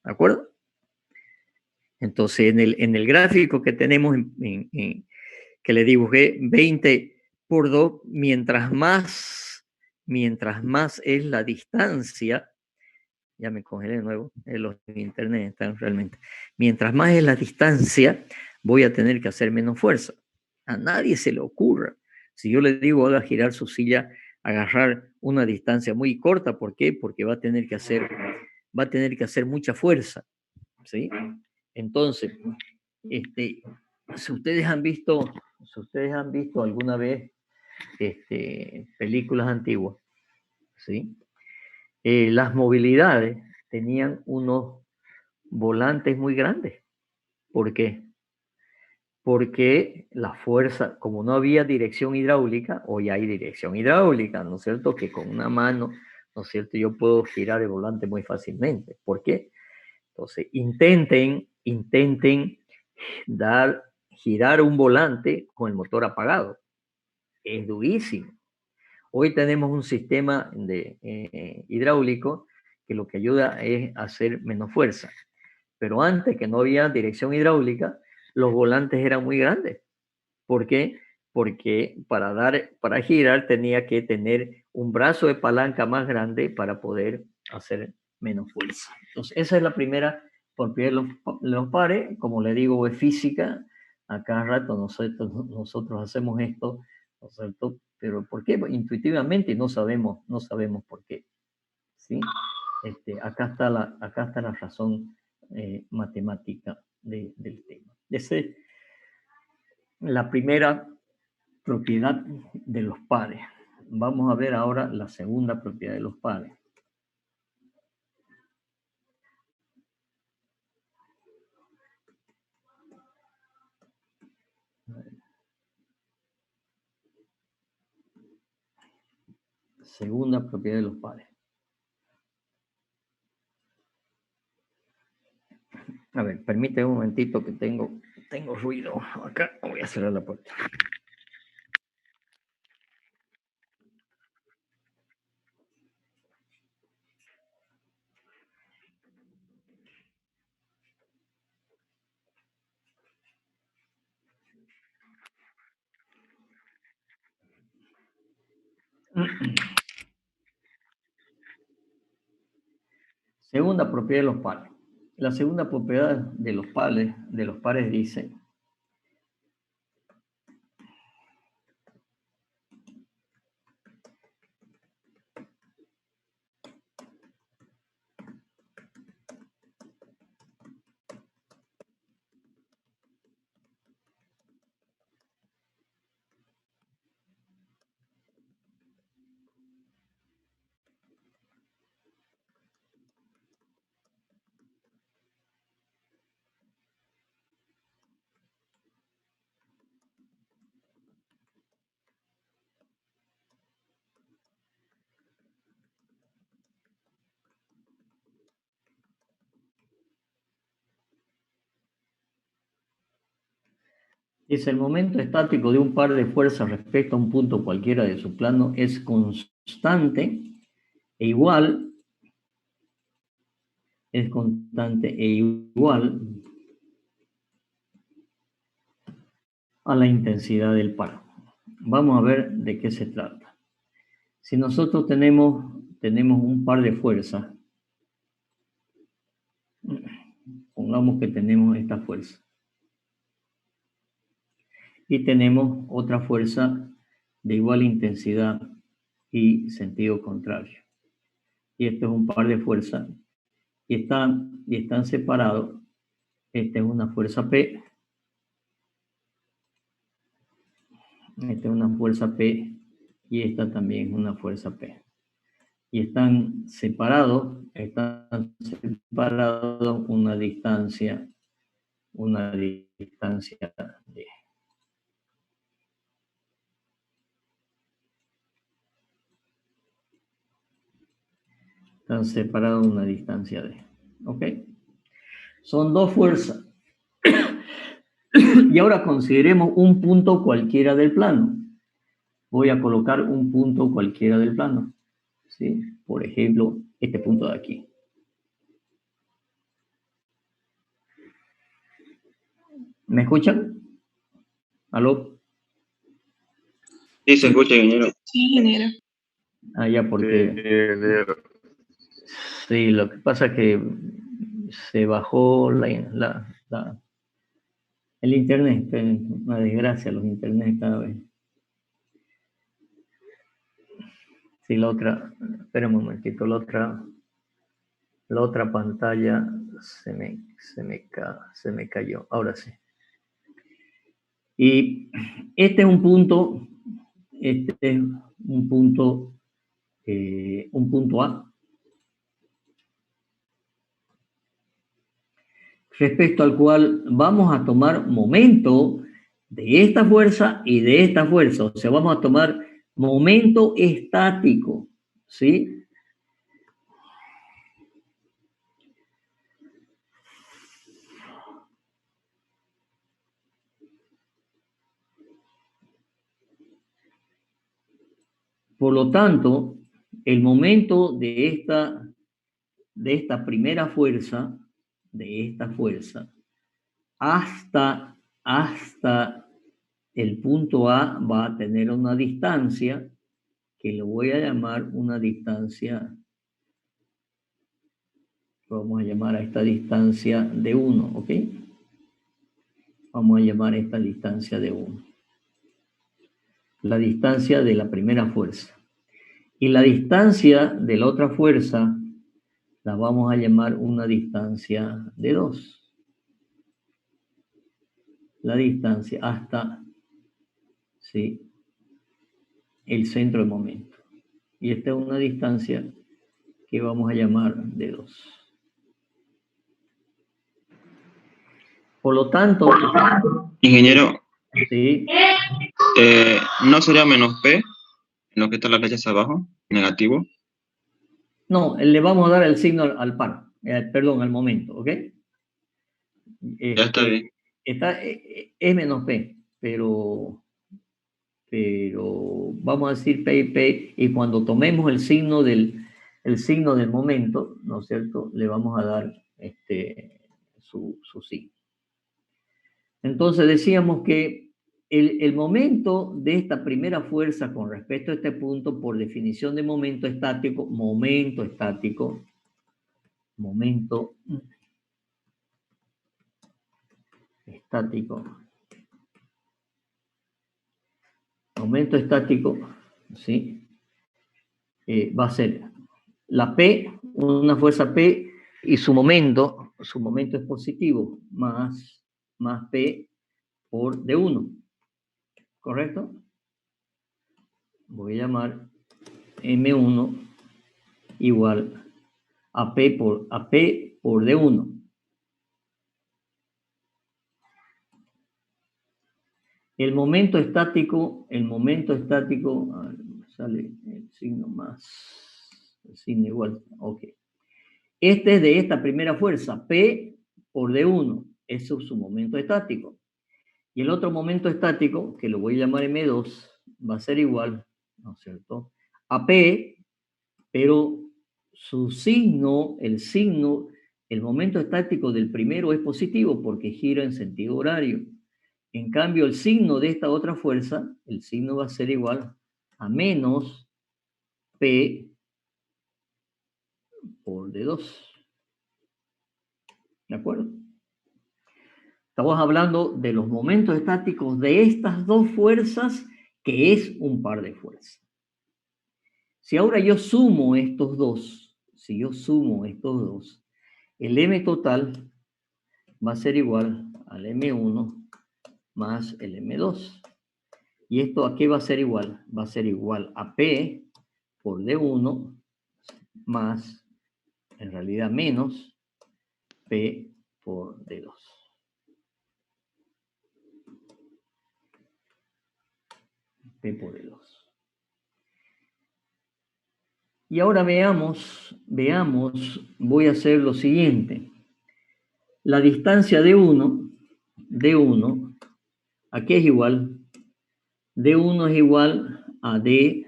¿de acuerdo? Entonces, en el gráfico que tenemos, que le dibujé 20 por 2, mientras más es la distancia, ya me congelé de nuevo, los de internet están realmente, mientras más es la distancia, voy a tener que hacer menos fuerza. A nadie se le ocurra. Si yo le digo haga girar su silla, agarrar una distancia muy corta, ¿por qué? Porque va a tener que hacer mucha fuerza, ¿sí? Entonces, si ustedes han visto alguna vez películas antiguas, ¿sí? Las movilidades tenían unos volantes muy grandes. ¿Por qué? Porque la fuerza, como no había dirección hidráulica, hoy hay dirección hidráulica, ¿no es cierto? Que con una mano, ¿no es cierto? Yo puedo girar el volante muy fácilmente. ¿Por qué? Entonces, intenten girar un volante con el motor apagado. Es durísimo. Hoy tenemos un sistema hidráulico que lo que ayuda es hacer menos fuerza. Pero antes, que no había dirección hidráulica, los volantes eran muy grandes. ¿Por qué? Porque para girar tenía que tener un brazo de palanca más grande para poder hacer menos fuerza. Entonces, esa es la primera propiedad de los pares. Como le digo, es física. A cada rato nosotros hacemos esto, ¿no es cierto? Pero ¿por qué? Intuitivamente no sabemos por qué. ¿Sí? Acá está la razón matemática del tema. Esa es la primera propiedad de los pares. Vamos a ver ahora la segunda propiedad de los pares. Segunda propiedad de los pares. A ver, permíteme un momentito que tengo ruido acá. Voy a cerrar la puerta. Segunda propiedad de los pares. La segunda propiedad de los pares dice Dice, el momento estático de un par de fuerzas respecto a un punto cualquiera de su plano es constante e igual, a la intensidad del par. Vamos a ver de qué se trata. Si nosotros tenemos un par de fuerzas, pongamos que tenemos esta fuerza, y tenemos otra fuerza de igual intensidad y sentido contrario. Y esto es un par de fuerzas y están separados. Esta es una fuerza P. Esta es una fuerza P y esta también es una fuerza P. Y están separados una distancia D. Están separados una distancia D. ¿Ok? Son dos fuerzas. Y ahora consideremos un punto cualquiera del plano. Voy a colocar un punto cualquiera del plano. ¿Sí? Por ejemplo, este punto de aquí. ¿Me escuchan? ¿Aló? Sí, se escucha, ingeniero. Sí, ingeniero. Ah, ya, porque... Sí, lo que pasa es que se bajó el internet. Es una desgracia los internet cada vez. Sí, la otra... Espera un momentito, la otra pantalla se me cayó. Ahora sí. Y este es un punto A, respecto al cual vamos a tomar momento de esta fuerza y de esta fuerza. O sea, vamos a tomar momento estático, ¿sí? Por lo tanto, el momento de esta primera fuerza, hasta el punto A va a tener una distancia que le voy a llamar una distancia, vamos a llamar a esta distancia de 1, ¿ok? Vamos a llamar esta distancia de 1. La distancia de la primera fuerza. Y la distancia de la otra fuerza la vamos a llamar una distancia de 2. La distancia hasta, ¿sí?, el centro de momento. Y esta es una distancia que vamos a llamar de 2. Por lo tanto... Ingeniero, ¿sí? ¿No sería menos P en lo que está las flechas abajo? Negativo. No, le vamos a dar el signo al par, perdón, al momento, ¿ok? Ya está bien. Es menos P, pero vamos a decir P y P, y cuando tomemos el signo del momento, ¿no es cierto?, le vamos a dar su signo. Entonces decíamos que el momento de esta primera fuerza con respecto a este punto, por definición de momento estático, momento estático, ¿sí? Va a ser la P, una fuerza P, y su momento es positivo, más P por D1, ¿correcto? Voy a llamar M1 igual a P por D1. El momento estático, sale el signo igual, ok. Este es de esta primera fuerza, P por D1, eso es su momento estático. Y el otro momento estático, que lo voy a llamar M2, va a ser igual, ¿no es cierto?, a P, pero su signo, el momento estático del primero es positivo porque gira en sentido horario. En cambio, el signo de esta otra fuerza, el signo va a ser igual a menos P por D2. ¿De acuerdo? Estamos hablando de los momentos estáticos de estas dos fuerzas, que es un par de fuerzas. Si ahora yo sumo estos dos, el M total va a ser igual al M1 más el M2. ¿Y esto a qué va a ser igual? Va a ser igual a P por D1 más, en realidad menos, P por D2. P por D2. Y ahora veamos, voy a hacer lo siguiente. La distancia D1, ¿a qué es igual? D1 es igual a D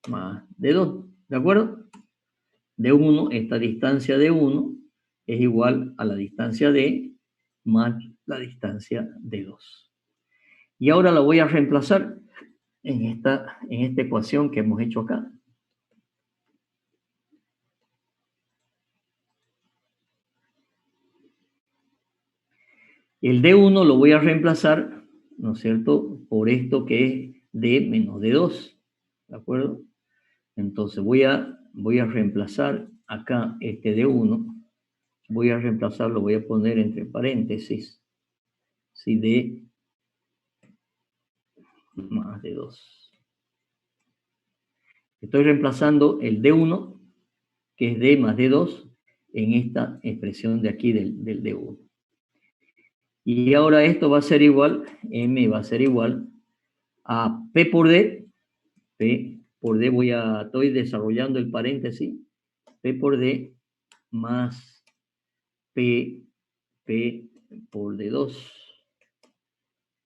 más D2, ¿de acuerdo? D1, esta distancia D1 es igual a la distancia D más la distancia D2. Y ahora la voy a reemplazar en esta ecuación que hemos hecho acá. El D1 lo voy a reemplazar, ¿no es cierto?, por esto que es D menos D2, ¿de acuerdo? Entonces voy a reemplazar acá este D1, voy a reemplazarlo, voy a poner entre paréntesis, ¿sí?, D más D2. Estoy reemplazando el D1, que es D más D2, en esta expresión de aquí del D1. Y ahora esto va a ser igual, M va a ser igual a P por D. P por D estoy desarrollando el paréntesis. P por D más P por D2.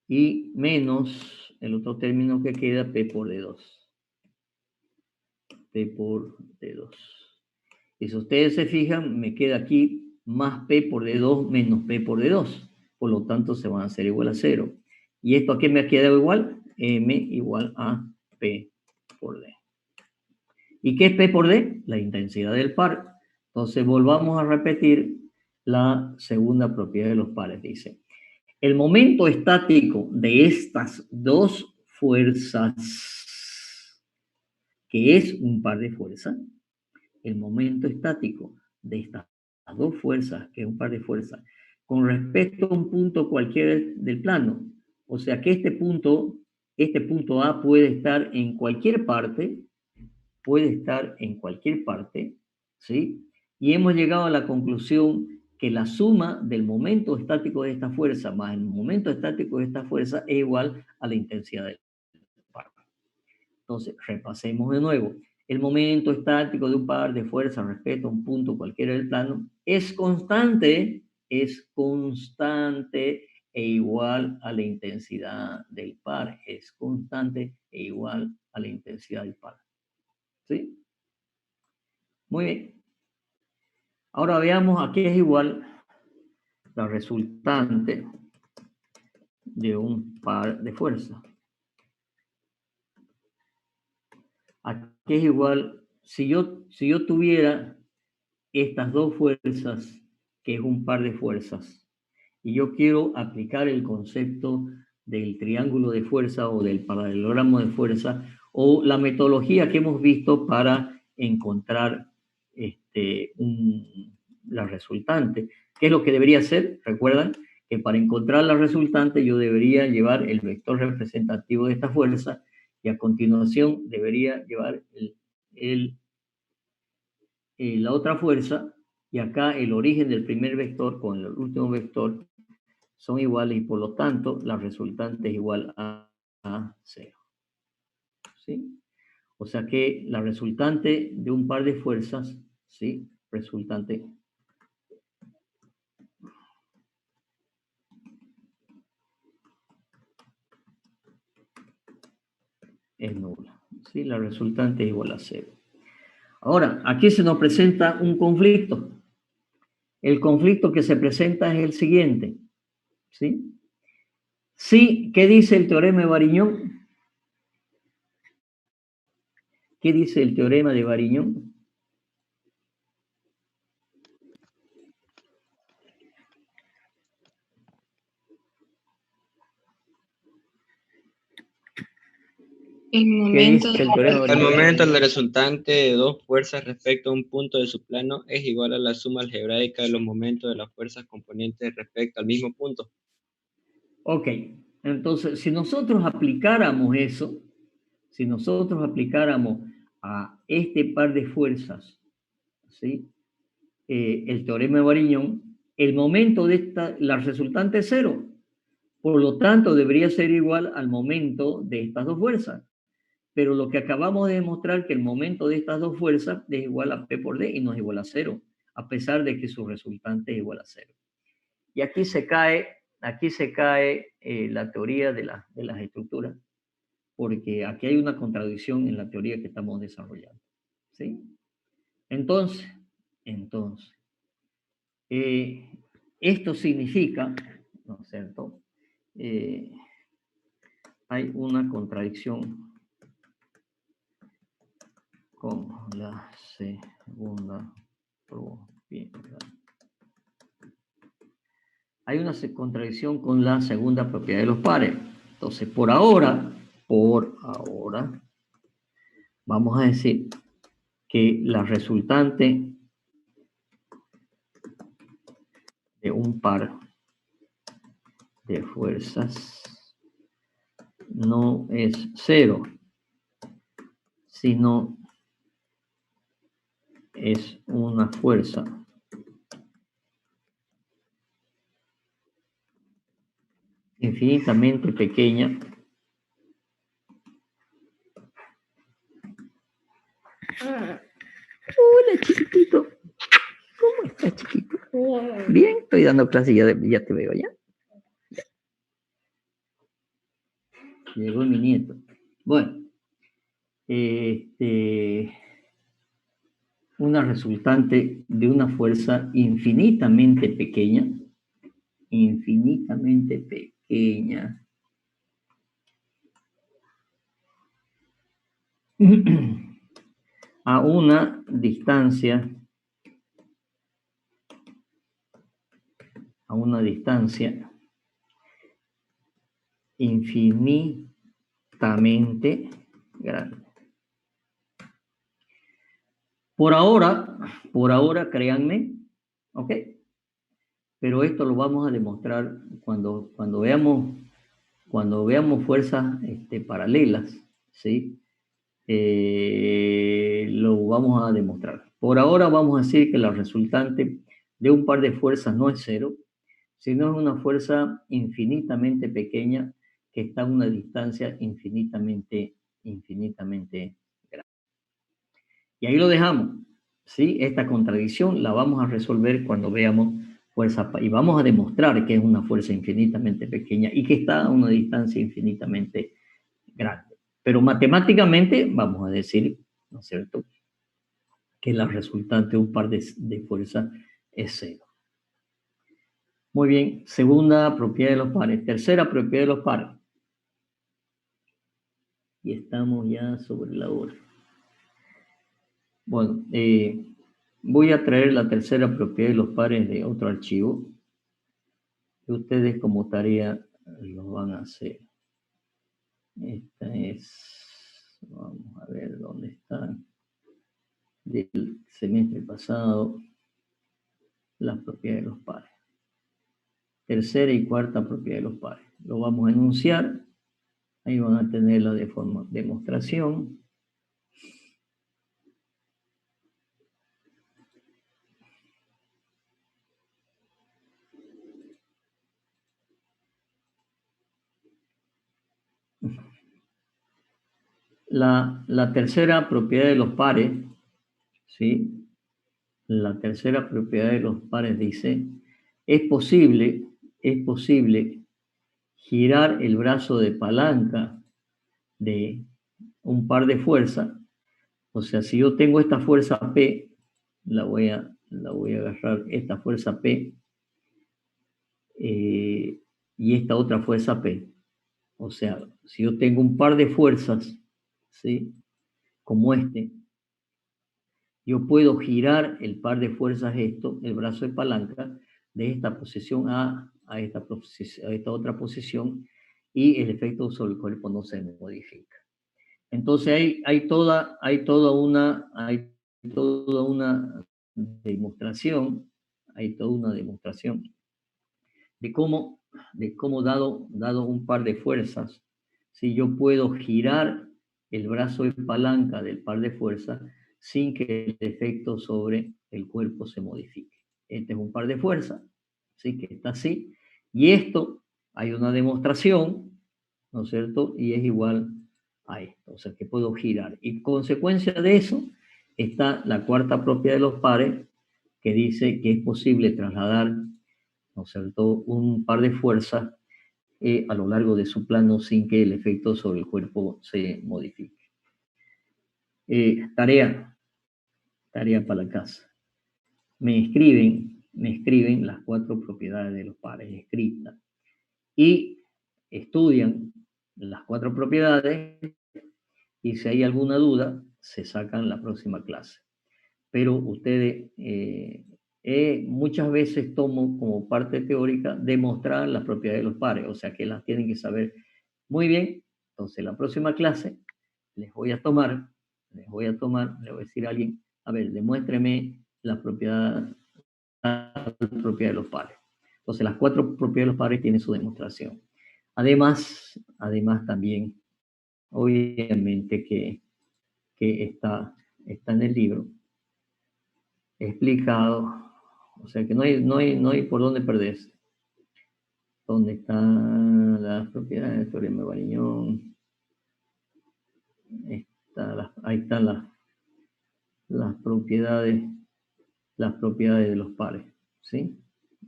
Y menos el otro término que queda, P por D2. P por D2. Y si ustedes se fijan, me queda aquí más P por D2 menos P por D2. Por lo tanto, se van a hacer igual a 0. ¿Y esto a qué me ha quedado igual? M igual a P por D. ¿Y qué es P por D? La intensidad del par. Entonces, volvamos a repetir la segunda propiedad de los pares. Dice, el momento estático de estas dos fuerzas, que es un par de fuerzas, el momento estático de estas dos fuerzas, que es un par de fuerzas, con respecto a un punto cualquiera del plano. O sea que este punto A puede estar en cualquier parte, ¿sí? Y hemos llegado a la conclusión que la suma del momento estático de esta fuerza más el momento estático de esta fuerza es igual a la intensidad del par. Entonces, repasemos de nuevo. El momento estático de un par de fuerzas respecto a un punto cualquiera del plano es constante e igual a la intensidad del par. Es constante e igual a la intensidad del par. ¿Sí? Muy bien. Ahora veamos a qué es igual la resultante de un par de fuerzas. ¿A qué es igual? Si yo tuviera estas dos fuerzas, que es un par de fuerzas, y yo quiero aplicar el concepto del triángulo de fuerza o del paralelogramo de fuerza, o la metodología que hemos visto para encontrar la resultante. ¿Qué es lo que debería hacer? Recuerdan que para encontrar la resultante yo debería llevar el vector representativo de esta fuerza y a continuación debería llevar la otra fuerza, y acá el origen del primer vector con el último vector son iguales y por lo tanto la resultante es igual a 0. ¿Sí? O sea que la resultante de un par de fuerzas, ¿sí? Resultante es nula. ¿Sí? La resultante es igual a 0. Ahora, aquí se nos presenta un conflicto. El conflicto que se presenta es el siguiente. ¿Sí? Sí, ¿qué dice el teorema de Variñón? ¿Qué dice el teorema de Variñón? El momento, ¿Qué dice el teorema de Al Variñón? momento, la resultante de dos fuerzas respecto a un punto de su plano es igual a la suma algebraica de los momentos de las fuerzas componentes respecto al mismo punto. Ok, entonces, si nosotros aplicáramos eso, si nosotros aplicáramos a este par de fuerzas, ¿sí? El teorema de Variñón, el momento de la resultante es 0. Por lo tanto, debería ser igual al momento de estas dos fuerzas. Pero lo que acabamos de demostrar que el momento de estas dos fuerzas es igual a P por D y no es igual a 0, a pesar de que su resultante es igual a 0. Y aquí se cae la teoría de las estructuras, porque aquí hay una contradicción en la teoría que estamos desarrollando. ¿Sí? Entonces, esto significa, ¿no es cierto? Hay una contradicción con la segunda propiedad. Hay una contradicción con la segunda propiedad de los pares. Entonces, por ahora, vamos a decir que la resultante de un par de fuerzas no es 0, sino es una fuerza infinitamente pequeña Hola, chiquitito. ¿Cómo estás, chiquito? Bien, estoy dando clase y ya te veo, ¿ya? Llegó mi nieto. Bueno, una resultante de una fuerza infinitamente pequeña, a una distancia infinitamente grande. Por ahora, créanme, ¿ok? Pero esto lo vamos a demostrar cuando veamos fuerzas paralelas, ¿sí? Lo vamos a demostrar. Por ahora vamos a decir que la resultante de un par de fuerzas no es 0, sino es una fuerza infinitamente pequeña que está a una distancia infinitamente grande. Y ahí lo dejamos, ¿sí? Esta contradicción la vamos a resolver cuando veamos fuerza, y vamos a demostrar que es una fuerza infinitamente pequeña y que está a una distancia infinitamente grande. Pero matemáticamente vamos a decir, ¿no es cierto?, que la resultante de un par de fuerzas es 0. Muy bien, segunda propiedad de los pares. Tercera propiedad de los pares. Y estamos ya sobre la hora. Bueno, voy a traer la tercera propiedad de los pares de otro archivo. Y ustedes como tarea lo van a hacer. Esta es, vamos a ver dónde está, del semestre pasado, las propiedades de los pares. Tercera y cuarta propiedad de los pares. Lo vamos a enunciar. Ahí van a tener la demostración. La tercera propiedad de los pares, ¿sí? La tercera propiedad de los pares dice, es posible girar el brazo de palanca de un par de fuerzas, o sea, si yo tengo esta fuerza P, la voy a agarrar, esta fuerza P, y esta otra fuerza P. O sea, si yo tengo un par de fuerzas, ¿sí? Como este, yo puedo girar el par de fuerzas el brazo de palanca, de esta posición a esta otra posición, y el efecto sobre el cuerpo no se modifica. Entonces hay toda una demostración, de cómo dado un par de fuerzas, si yo puedo girar el brazo de palanca del par de fuerzas sin que el efecto sobre el cuerpo se modifique. Este es un par de fuerzas, ¿sí? Que está así, y esto hay una demostración, ¿no es cierto? Y es igual a esto, o sea que puedo girar. Y consecuencia de eso está la cuarta propiedad de los pares, que dice que es posible trasladar, ¿no es cierto?, un par de fuerzas a lo largo de su plano sin que el efecto sobre el cuerpo se modifique. Tarea para la casa. Me escriben las cuatro propiedades de los pares escritas y estudian las cuatro propiedades, y si hay alguna duda, se sacan la próxima clase. Pero ustedes, muchas veces tomo como parte teórica demostrar las propiedades de los pares, o sea que las tienen que saber muy bien. Entonces, la próxima clase les voy a le voy a decir a alguien, a ver, demuéstreme la propiedad de los pares. Entonces, las cuatro propiedades de los pares tienen su demostración. Además también, obviamente que está en el libro explicado, o sea que no hay por dónde perderse. ¿Dónde están las propiedades de teorema de Varignon? Ahí están las propiedades de los pares, ¿sí?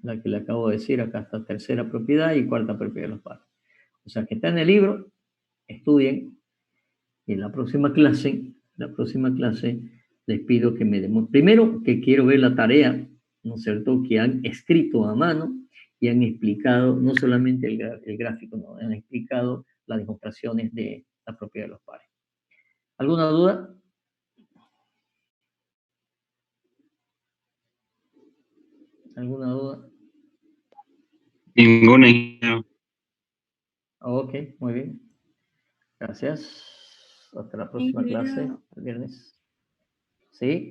La que le acabo de decir, acá está tercera propiedad y cuarta propiedad de los pares. O sea que está en el libro, estudien, y en la próxima clase les pido que me demuestren. Primero, que quiero ver la tarea, ¿no es cierto?, que han escrito a mano y han explicado, no solamente el gráfico, no, han explicado las demostraciones de la propiedad de los pares. ¿Alguna duda? ¿Alguna duda? Ninguna. Ok, muy bien. Gracias. Hasta la próxima clase, el viernes. ¿Sí?